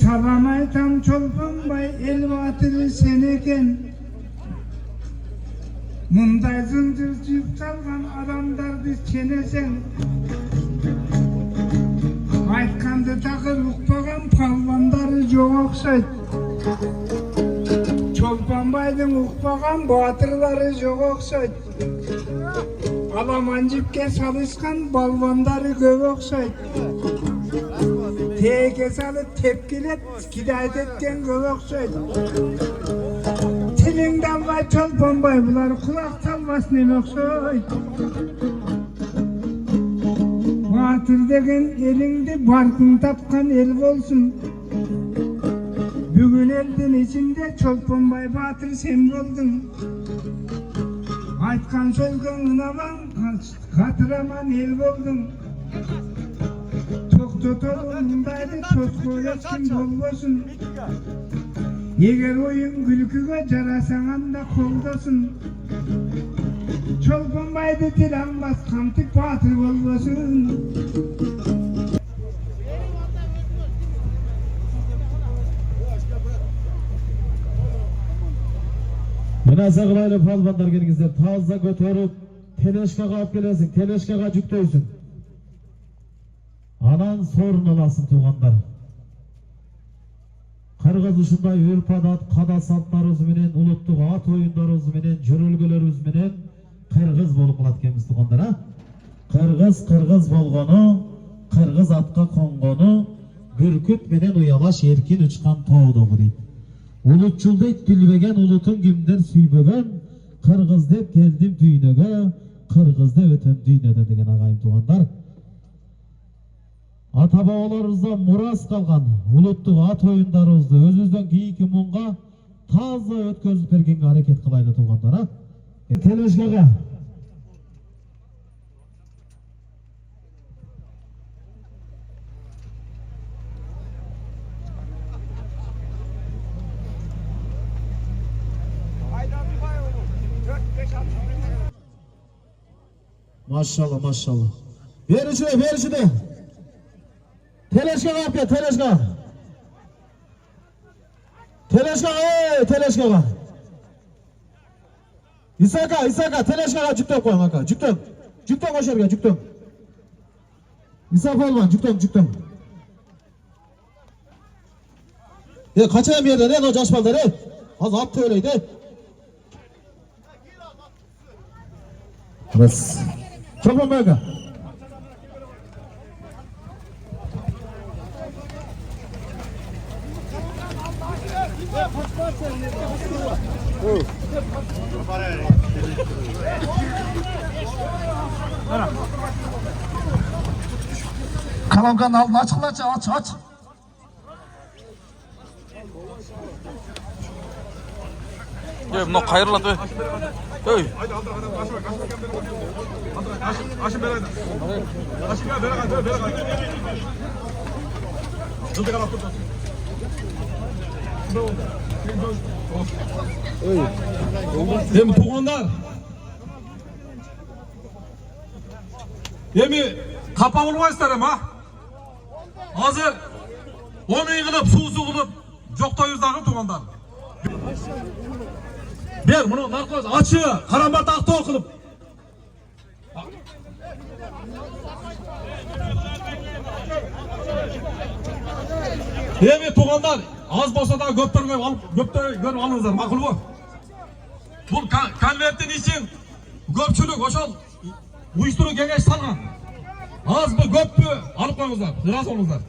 Salam aytam Çolpanbay el batırı seneken. Munday zincir çalgan adamlardı çenesen. Aytkandı takır ukpagan palvanları çok oksayt. Çolpanbay'dın ukpagan batırları çok oksayt. Alamancıpke salışkan balvanları köp oksayt. Teke salıp tepkilet, hidayet etken köp oksayt. Tilin dalvay Çolpanbay, bular kulak talvas ne oksayt. Batır degen elinde barkın tapkan el bolsun. Bugün eldin içinde Çolpanbay Batır sen boldun. Aytkan sözgün ınaman, katıraman el boldun. Toktotolundaydı toskoyat kim bolbosun. Eger oyun gülküge jarasagan da koldosun. Çolpanbaydı tilan baskan tip Batır bolbosun. Münasa kılaylı palvanlar gelingizler. Tazda götürüp Teleşkağa alıp gelesin. Teleşkağa cüktöysün. Anan sorun alasın tuğanlar. Kırgız uşunda ürpadat, kada saltlarımız menen, uluttuk at oyunlarımız menen, jürülgülerimiz menen Kırgız bolup kalat kemiz tuğanlar ha. Kırgız bolgonu, Kırgız atka kongonu, bürküt menen uyalaş erkin uçkan toğdu deydi. Ulutçul deyt bilbegen ulutun kimden süybegen, Kırgız dep geldim düynöge, Kırgız dep ötem düynöde degen ağayım tuğanlar. Ata-babalarımızdan muras kalgan uluttuk at oyunlarımızды özümüzden kийинки муңга таза өткözүп бергенге аракет кылайлы туугандар ha. Teleşkağa. Maşallah maşallah. Berişi de. Teleşkağa yapıyor, Teleşkağa. Teleşkağa. İsaka, Teleşkağa cüktön koyun haka, cüktön. Cüktön koşarga, cüktön. İsa Palvan, cüktön. Kaçayım yerden, o caş balları. Az attı öyleydi. Bas. Çabuk mega. Kalamkanın altını aç. Mына кайрылат ой. Ой. Aşın beraber. Aşın beraber. Жылды қарап тұр. Ем туғандар. Еми қапа болмайсыздар ма? Hazır. Onu kılıp, susu kılıp, жоқтойбуздагы туғандар. Бер, мұны наркоз ачы, қарамбат ақтау қылып. Туғандар, аз болса да көптер көріп алыңыздар, мақұл ғой. Бұл конверттен ешен көпшілік, ошол ұйыстыру кеңеш салған. Az mı göp mü? Alıp koyunuzlar, biraz olunuzlar.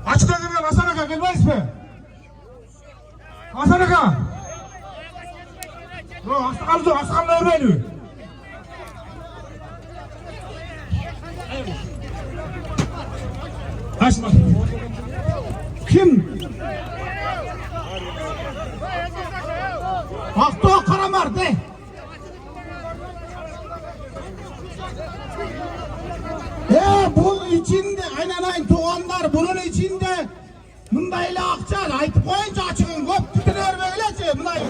Açıkta girgen Hasan Aka gelmeyiz mi? Hasan Aka! Yok, Aslıkan'la örmeyin. Kaçma. Kim? Akto Karamar de. Bu içinde aynen tuğanlar bunun içinde mındayla akçar aytıp koyunca açığın köp tütüner böylece mınday.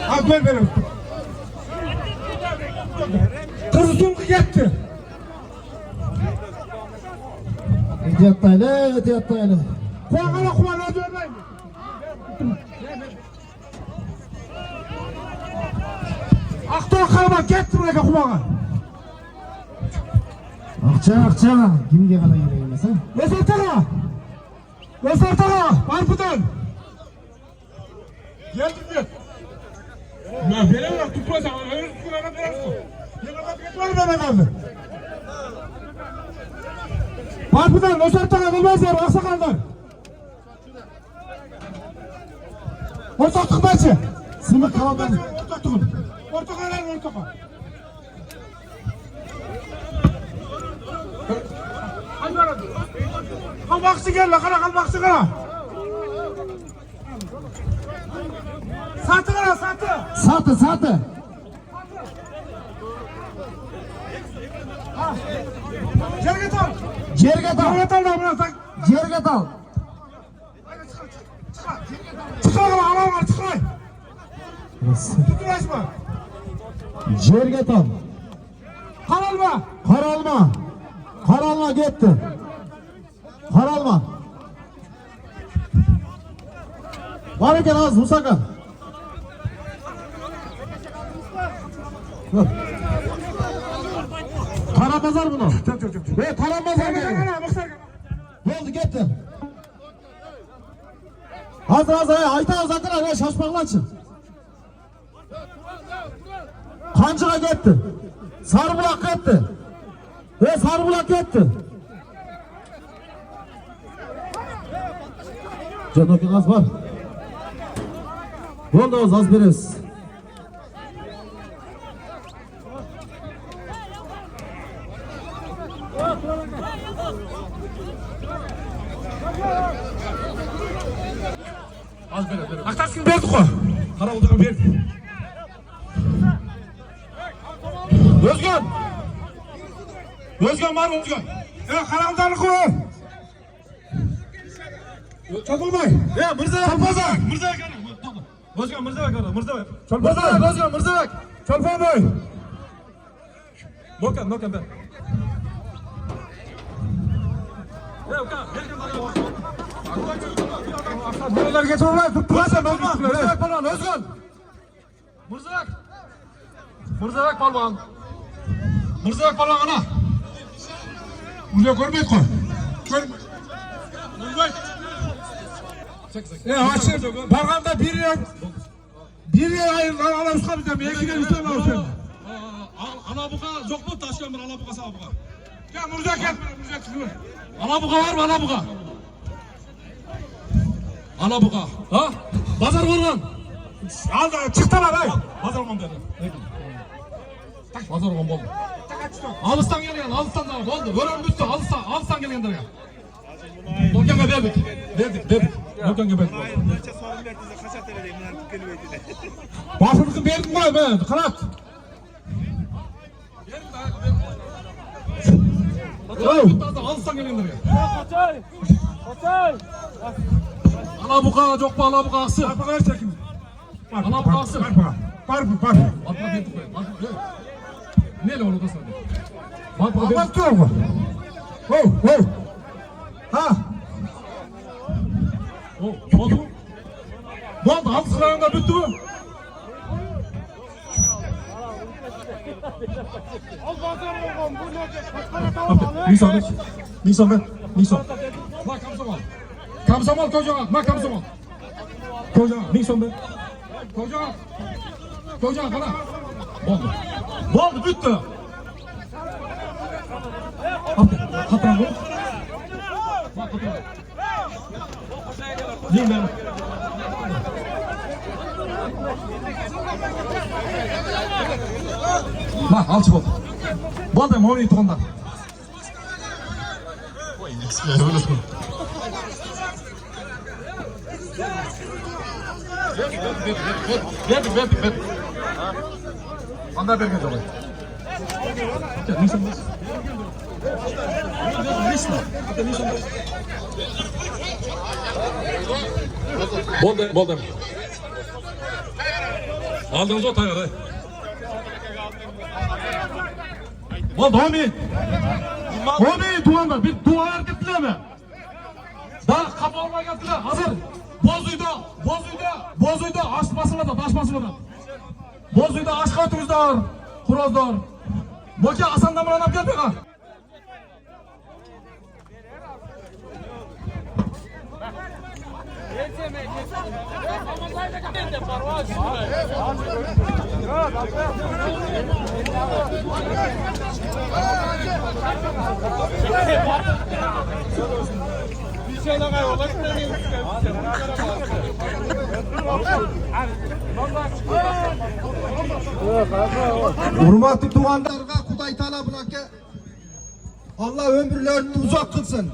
Abi benim. Kızım gitti. Diyataylı. Kuana dönmeyin. Aktor kalma gitti buraya kumağa. Akça. Kimge bana gelmez ha? Mesartana. Barpudan. Geldim diyor. Ya veremem tutmazsan öyle kulağına bıraksın. Yine bak kaldı. Barpudan Mesartana bilmezler aksakallar. Ortaklık maçı. Sımık kalabalık. Ortaklık. Kalmakçı gel la kara kalmakçı kara. Satı kara satı. Satı. Cerget al. Çıkar alan var çıkar. Tuturaşma. Cerget al. Karalma gitti. Karalma. Var iken az Musaka. Karamazar bunu. Ve karamazar bunu. Oldu gitti. Hazır ayta uzaklar şaşmakla açın. Kancığa gitti. Sarıbulak gitti. Ve Sarıbulak gitti. Candokin az var. Oldu az biriz. Aktaşkın verdik o. Kara olduğunu verdik. Özgün var Özgün. Karanlıkları koy. Çapılmay. Mırza bek. Özgün Mırza bek. Çapılmay. Nokan ben. Buralar geç olmaz. Tutturasın Mırza bek falan Özgün. Mırza bek falan ana. Buraya görmeyin koy. Açın. Barganda bir yer ayırın. Alabuka bizden. Ekine üstten alsın. Alabuka yok mu? Taşıyan bir alabuka sahabuka. Ya Murza gel. Alabuka var mı alabuka? Alabuka. Ha? Pazar organ. Çıktı lan ay. Pazar organ dedi. Pazar organ oldu. Alıstan gelgen, alıstan da oldu. Gören büstü, alıstan gelgenler ya. Nokan'a verdik. Nokan'a verdik. Başımızı verdim koy ben, kanat. Alıstan gelgenler ya. Алабука жоқ па алабукасы? Алабукасы. Бар. Не ли onu da sen? Bak diyor mu? Oh. Ha. Oldu. Ne oldu? Halk sırayında bitti mi? Nisan. Bak Kamsamal. Kamsamal kocaman. Bak Kamsamal. Kocaman. Nisan be. Kocaman kana. Oldu bitti. Hatan bu. Bak hatan. Değil mi? Bak alçı oldu. Bu adam onu itoğunda. Ver. Anda bergen olay. Nisan bas. Болды. Aldınız o tayarı. Omi, duanlar, bir dua hareketler mi? Daha kapı olmaya geldiler, hazır. Bozuyda, aşmasılar. Bozuyda aşk atıyoruzlar, kurozlar. Boki Hasan'dan bana ne geldi ha? Hurmatlı tuğanlarga Kuday Taala bulaka Allah ömürlerini uzak kılsın.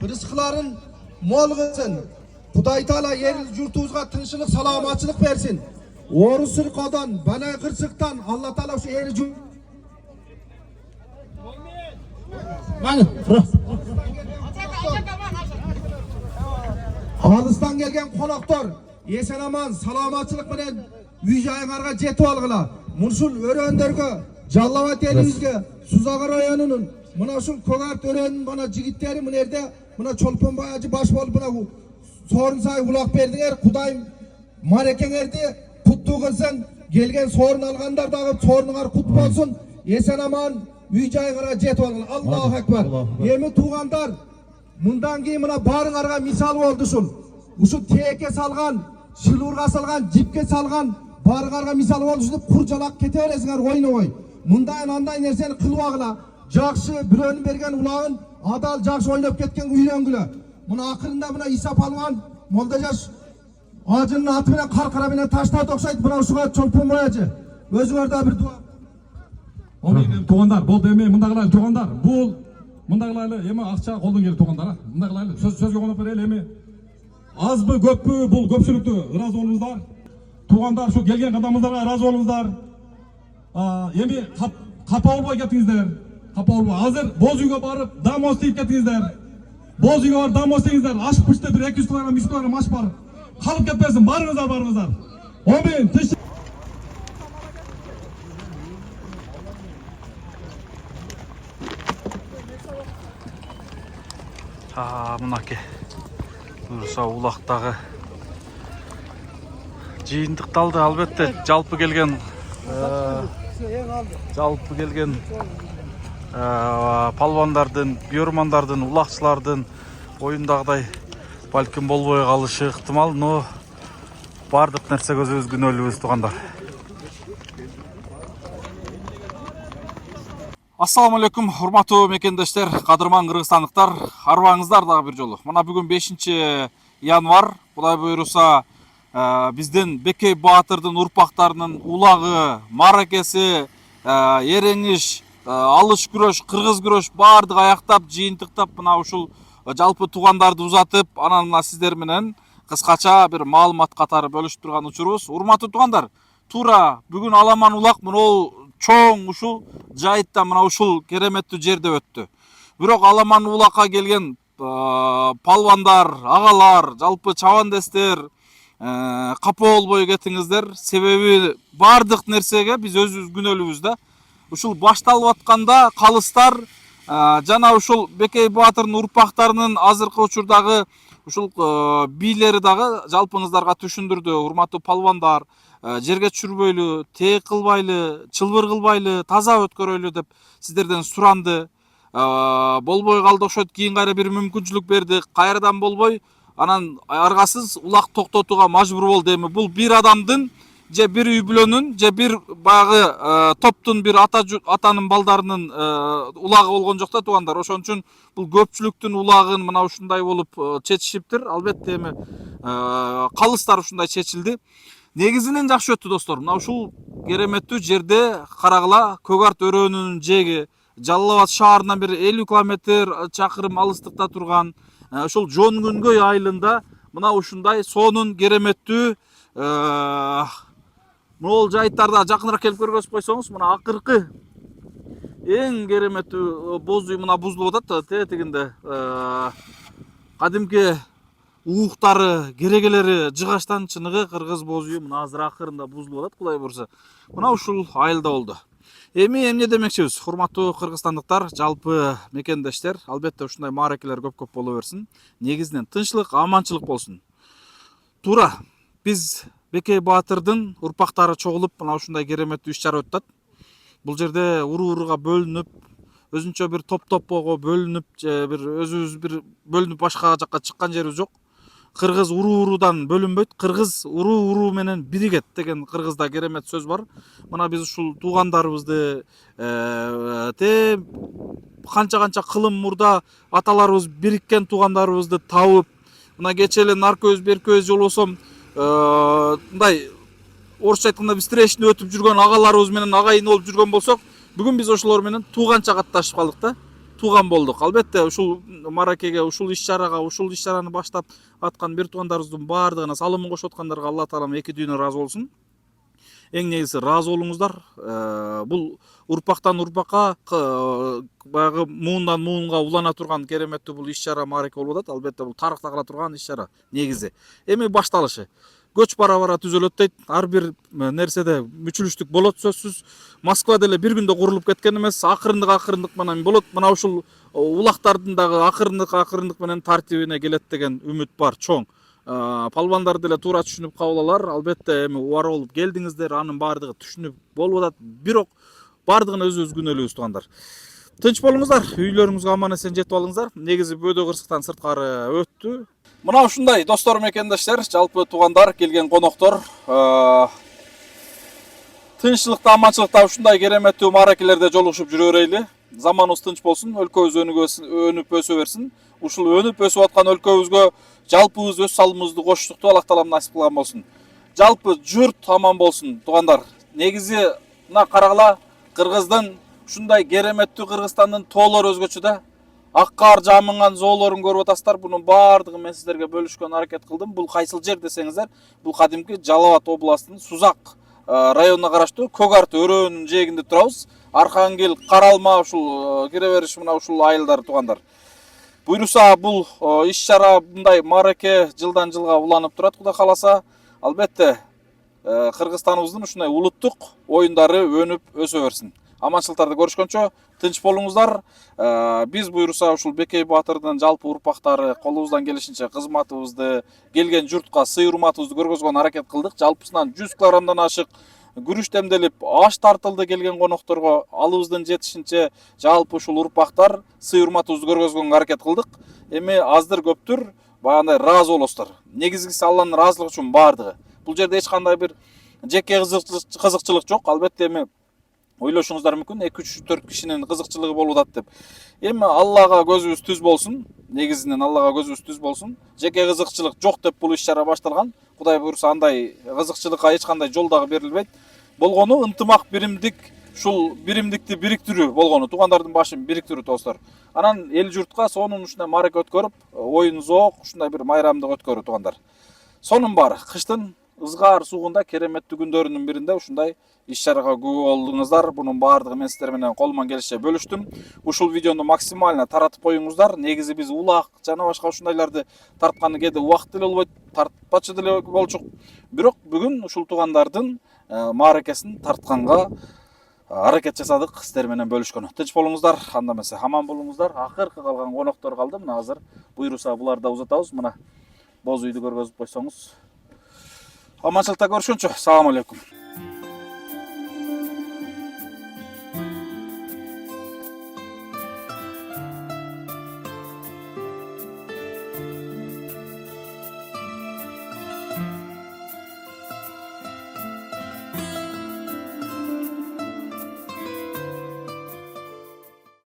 Rızıkların mol kılsın. Kuday Taala yer yurtumuzga tinchlik, salomatchilik bersin. O'ru sirqodan, bana qirsiqdan Allah Taala şu eri Mana, Xolistan kelgan qo'noqlar eson-omon, salomatchilik bilan uy-joyingizga jetib olg'ila. Munshul o'ranlarga, Jallavat elimizga, Suzag'a rayonining mana shu Ko'gart o'ranining mana jigitlari bu yerda mana Cho'lponboy aji bosh bo'lib buna So'rinsay uloq berdilar. Xudoy marakangizga qutlu qilsin. Kelgan so'rin olgandardagi so'rinlar qutlu bo'lsin. Eson-omon uy-joyingizga jetib olg'ila. Allohu akbar. Yemi tuğandar bundan keyin mana baringlarga misol bo'ldi shul. O'sha teke salgan, shilurga salgan, jipga salgan baringlarga misol bo'ldi shuni qurjalab ketaverasizlar o'ynoy. Bunday narsani qilib olg'ila. Yaxshi birovni bergan ulog'in adal yaxshi o'ynab ketgan uylanglar. Buni oxirinda buni Isa Palvon Moldajash hojinning oti bilan qarqara bilan tashlat o'xshaydi. Buni shuga Cho'lponboyachi. O'zingizda bir duo. Tuğandar, bol demey, mındaqlar tuğandar. Bu mındaqlarla emi ақша қолдан келіп туғандар. Mındaqlarla сөзге қонып берелі еми. Аз бы, көп пі, бұл көпшілікті разы болыңыздар. Туғандар, şu келген қадамыздарға разы болыңыздар. Еми қапа болмай кетіңіздер. Қапа болмай. Азыр боз үйге барып, дамос дейіп кетіңіздер. Боз үйге барып, дамос дейіңіздер. Ашып пішті бір 200 килограмм, 100 килограмм аш бар. Қалып кетпесін, барыңыздар. Омен, теш. Мынаке Bursa улақтағы жиынтықталды. Албетте жалпы келген палвандардың, бүйөрмандардың, улақшылардың ойындағыдай балким болбой қалышы ықтимал, но бардық нәрсе көзіміз күнөөлүбүз туғандар. Ассаламу алейкум, урматтуу мекендештер, кадырман кыргызстандыктар, арбаңыздар дагы бир жолу. Мына бүгүн 5 январ, Кудай буйруса, биздин Бекей Баатырдын урпактарынын улагы, маракеси, эреңиш, алыш күрөш, кыргыз күрөш баардык аяктап, жыйынтыктап, мына ушул жалпы туугандарды узатып, анан мына сиздер менен кыскача бир маалымат катары бөлүшүп турган учурубуз. Урматтуу туугандар, туура бүгүн аламан улак мына чоң ушул жайытта мына ушул кереметтүү жерде өттү. Бирок аламан улакка келген палвандар, агалар, жалпы чабандестер капа болбой кетиңиздер. Себеби бардык нерсеге биз өзүбүз күнөөлүүбүз да. Ушул башталып атканда калыстар жана ушул Бекей Баатырдын урпактарынын азыркы учурдагы ушул бийлери дагы жалпыңыздарга түшүндүрдү. Урматтуу палвандар, жерге түшүрбөйлү, тээ кылбайлы, чылбыр кылбайлы, таза өткөрөйлү деп сиздерден суранды. Болбой калды окшойт, кийин кайра бир мүмкүнчүлүк берди, кайрадан болбой, анан аргасыз улак токтотууга мажбур болду. Эми бул бир адамдын же бир үй бүлөнүн же бир баягы топтун бир атанын балдарынын улагы болгон жок да туугандар. Ошон үчүн бул көпчүлүктүн улагын мына ушундай болуп чечишиптир. Албетте эми калыстар ушундай чечилди. Негизинен жакшы өттү достор. Мына ушул кереметтүү жерде карагыла Көк Арт өрөөнүнүн жээги Жалал Абад шаарынан бир 50 километр чакырым алыстыкта турган ушул Жонгүнгөй айылында мына ушундай сонун кереметтүү могул жайыттарда жакыныраак келип көргөзүп койсоңуз, мына акыркы эң кереметтүү боз үй мына бузулуп атат. Тетигинде кадимки ууктары, керегелери жыгачтан чыныгы кыргыз боз үйү мына азыр акырында бузулуп атат. Кудай буйрса, мына ушул айылда болду. Эми эмне демекчибиз, урматтуу кыргызстандыктар, жалпы мекендештер, албетте ушундай мааракелер көп боло берсин. Негизинен тынччылык, аманчылык болсун. Туура, биз Бекей Баатырдын урпактары чогулуп, мына ушундай кереметтүү иш-чара өтөт. Бул жерде урууга бөлүнүп, өзүнчө бир топ-топого бөлүнүп, же бир өзүбүз бир бөлүнүп башка жакка чыккан жерибиз жок. Кыргыз уруудан бөлүнбөйт, кыргыз уруу менен биригет деген кыргызда керемет сөз бар. Мына биз ушул туугандарыбызды канча кылым мурда аталарыбыз бириккен туугандарыбызды табып, мына кече эле наркөз беркөз жолбосом мындай орусча айтканда биз встречный өтүп жүргөн агаларыбыз менен агайын болуп жүргөн болсок, бүгүн биз ошолор менен тууганча катташып калдык да. Туган болдук. Албетте ушул маракеге, ушул иш-чарага, ушул иш-чараны баштап аткан бир туугандарыбыздын баардыгына салымын кошуп аткандарга Алла таалам эки дүйнө ыраазы болсун. Эң негизи ыраазы болуңуздар. Бул урпактан урпакка баягы муундан муунга улана турган кереметтүү бул иш-чара мараке болуп атат. Албетте бул тарыхта кала турган иш-чара негизи. Эми башталышы. Көч бара түзөлөт дейт. Ар бир нерседе мүчүлүштүк болот сөзсүз. Москва деле бир күндө курулуп кеткен эмес. Акырындык менен болот. Мына ушул улактардын дагы акырындык менен тартибине келет деген үмүт бар, чоң. Палвандар деле туура түшүнүп кабыл алар. Албетте эми убара болуп келдиңиздер, анын баардыгы түшүнүп болуп атат. Бирок баардыгына өзүбүз күнөөлүүбүз туугандар. Тынч болуңуздар, үйлөрүңүзгө аман эсен жетип алыңыздар. Негизи бөөдө кырсыктан сырткары өттү. Мына ушундай достор мекендештер, жалпы туугандар, келген коноктор, тынччылыкта, аманчылыкта ушундай кереметтүү мааракелерде жолугушуп жүрө берели. Заманыбыз тынч болсун, өлкөбүз өнүп өсө берсин. Ушул өнүп өсүп аткан өлкөбүзгө жалпыбыз өз салымыбызды коштукту Аллах таалам насип кылган болсун. Жалпы журт аман болсун туугандар. Негизи мына карагыла, кыргыздын ушундай кереметтүү Кыргызстандын тоолору өзгөчө да. Ак кар жамынган зоолорун көрүп атасыздар. Бунун баардыгын мен сиздерге бөлүшкөнгө аракет кылдым. Бул кайсыл жер десеңиздер, бул кадимки Жалал Абад областынын Сузак районуна караштуу Көк Арт өрөөнүнүн жээгинде турабыз. Архангел, Каралма ушул кире бериш мына ушул айылдар туугандар. Буйруса бул иш-чара мындай мараке жылдан жылга уланып турат, Кудай кааласа. Албетте Кыргызстаныбыздын ушундай улуттук оюндары өнүп өсө берсин. Аманчылыктарды көрүшкөнчө тынч болуңуздар. Биз буйруса ушул Бекей Баатырдын жалпы урпактары колубуздан келишинче кызматыбызды келген журтка сый урматыбызды көргөзгөнгө аракет кылдык. Жалпысынан 100 килограммдан ашык күрүч демделип, аш тартылды келген конокторго. Алыбыздын жетишинче жалпы ушул урпактар сый урматыбызды көргөзгөнгө аракет кылдык. Эми аздыр көптүр баягындай ыраазы болосуздар. Негизгиси Алланын ыраазылыгы үчүн баардыгы. Бул жерде эч кандай бир жеке кызыкчылык жок. Албетте эми ойлошуңуздар мүмкүн 2-3-4 кишинин кызыкчылыгы болуп атат деп. Эми Аллага көзүбүз түз болсун. Негизинен Аллага көзүбүз түз болсун. Жеке кызыкчылык жок деп бул иш-чара башталган. Кудай буйруса андай кызыкчылыкка эч кандай жол дагы берилбейт. Болгону ынтымак, биримдик, ушул биримдикти бириктирүү болгону, туугандардын башын бириктирүү достор. Анан эл журтка сонун ушундай мараке өткөрүп, оюн зоок, ушундай бир майрамдык өткөрүү туугандар. Сонун баары кыштын ызгаар сугунда кереметтүү күндөрүнүн биринде ушундай иш-чарага күбө болдуңуздар. Бунун баардыгы мен сиздер менен колуман келишче бөлүштүм. Ушул видеону максимально таратып коюңуздар. Негизи биз улак жана башка ушундайларды тартканы кээде убакыт деле болбойт, тартпачы деле болчук. Бирок бүгүн ушул туугандардын мааракесин тартканга аракет жасадык, сиздер менен бөлүшкөнү. Тынч болуңуздар, анда эмесе аман болуңуздар. Акыркы калган коноктор калды. Мына азыр буйруса буларды да узатабыз. Мына боз үйдү көргөзүп койсоңуз. Аманчылыкта көрүшкөнчө. Салам алейкум.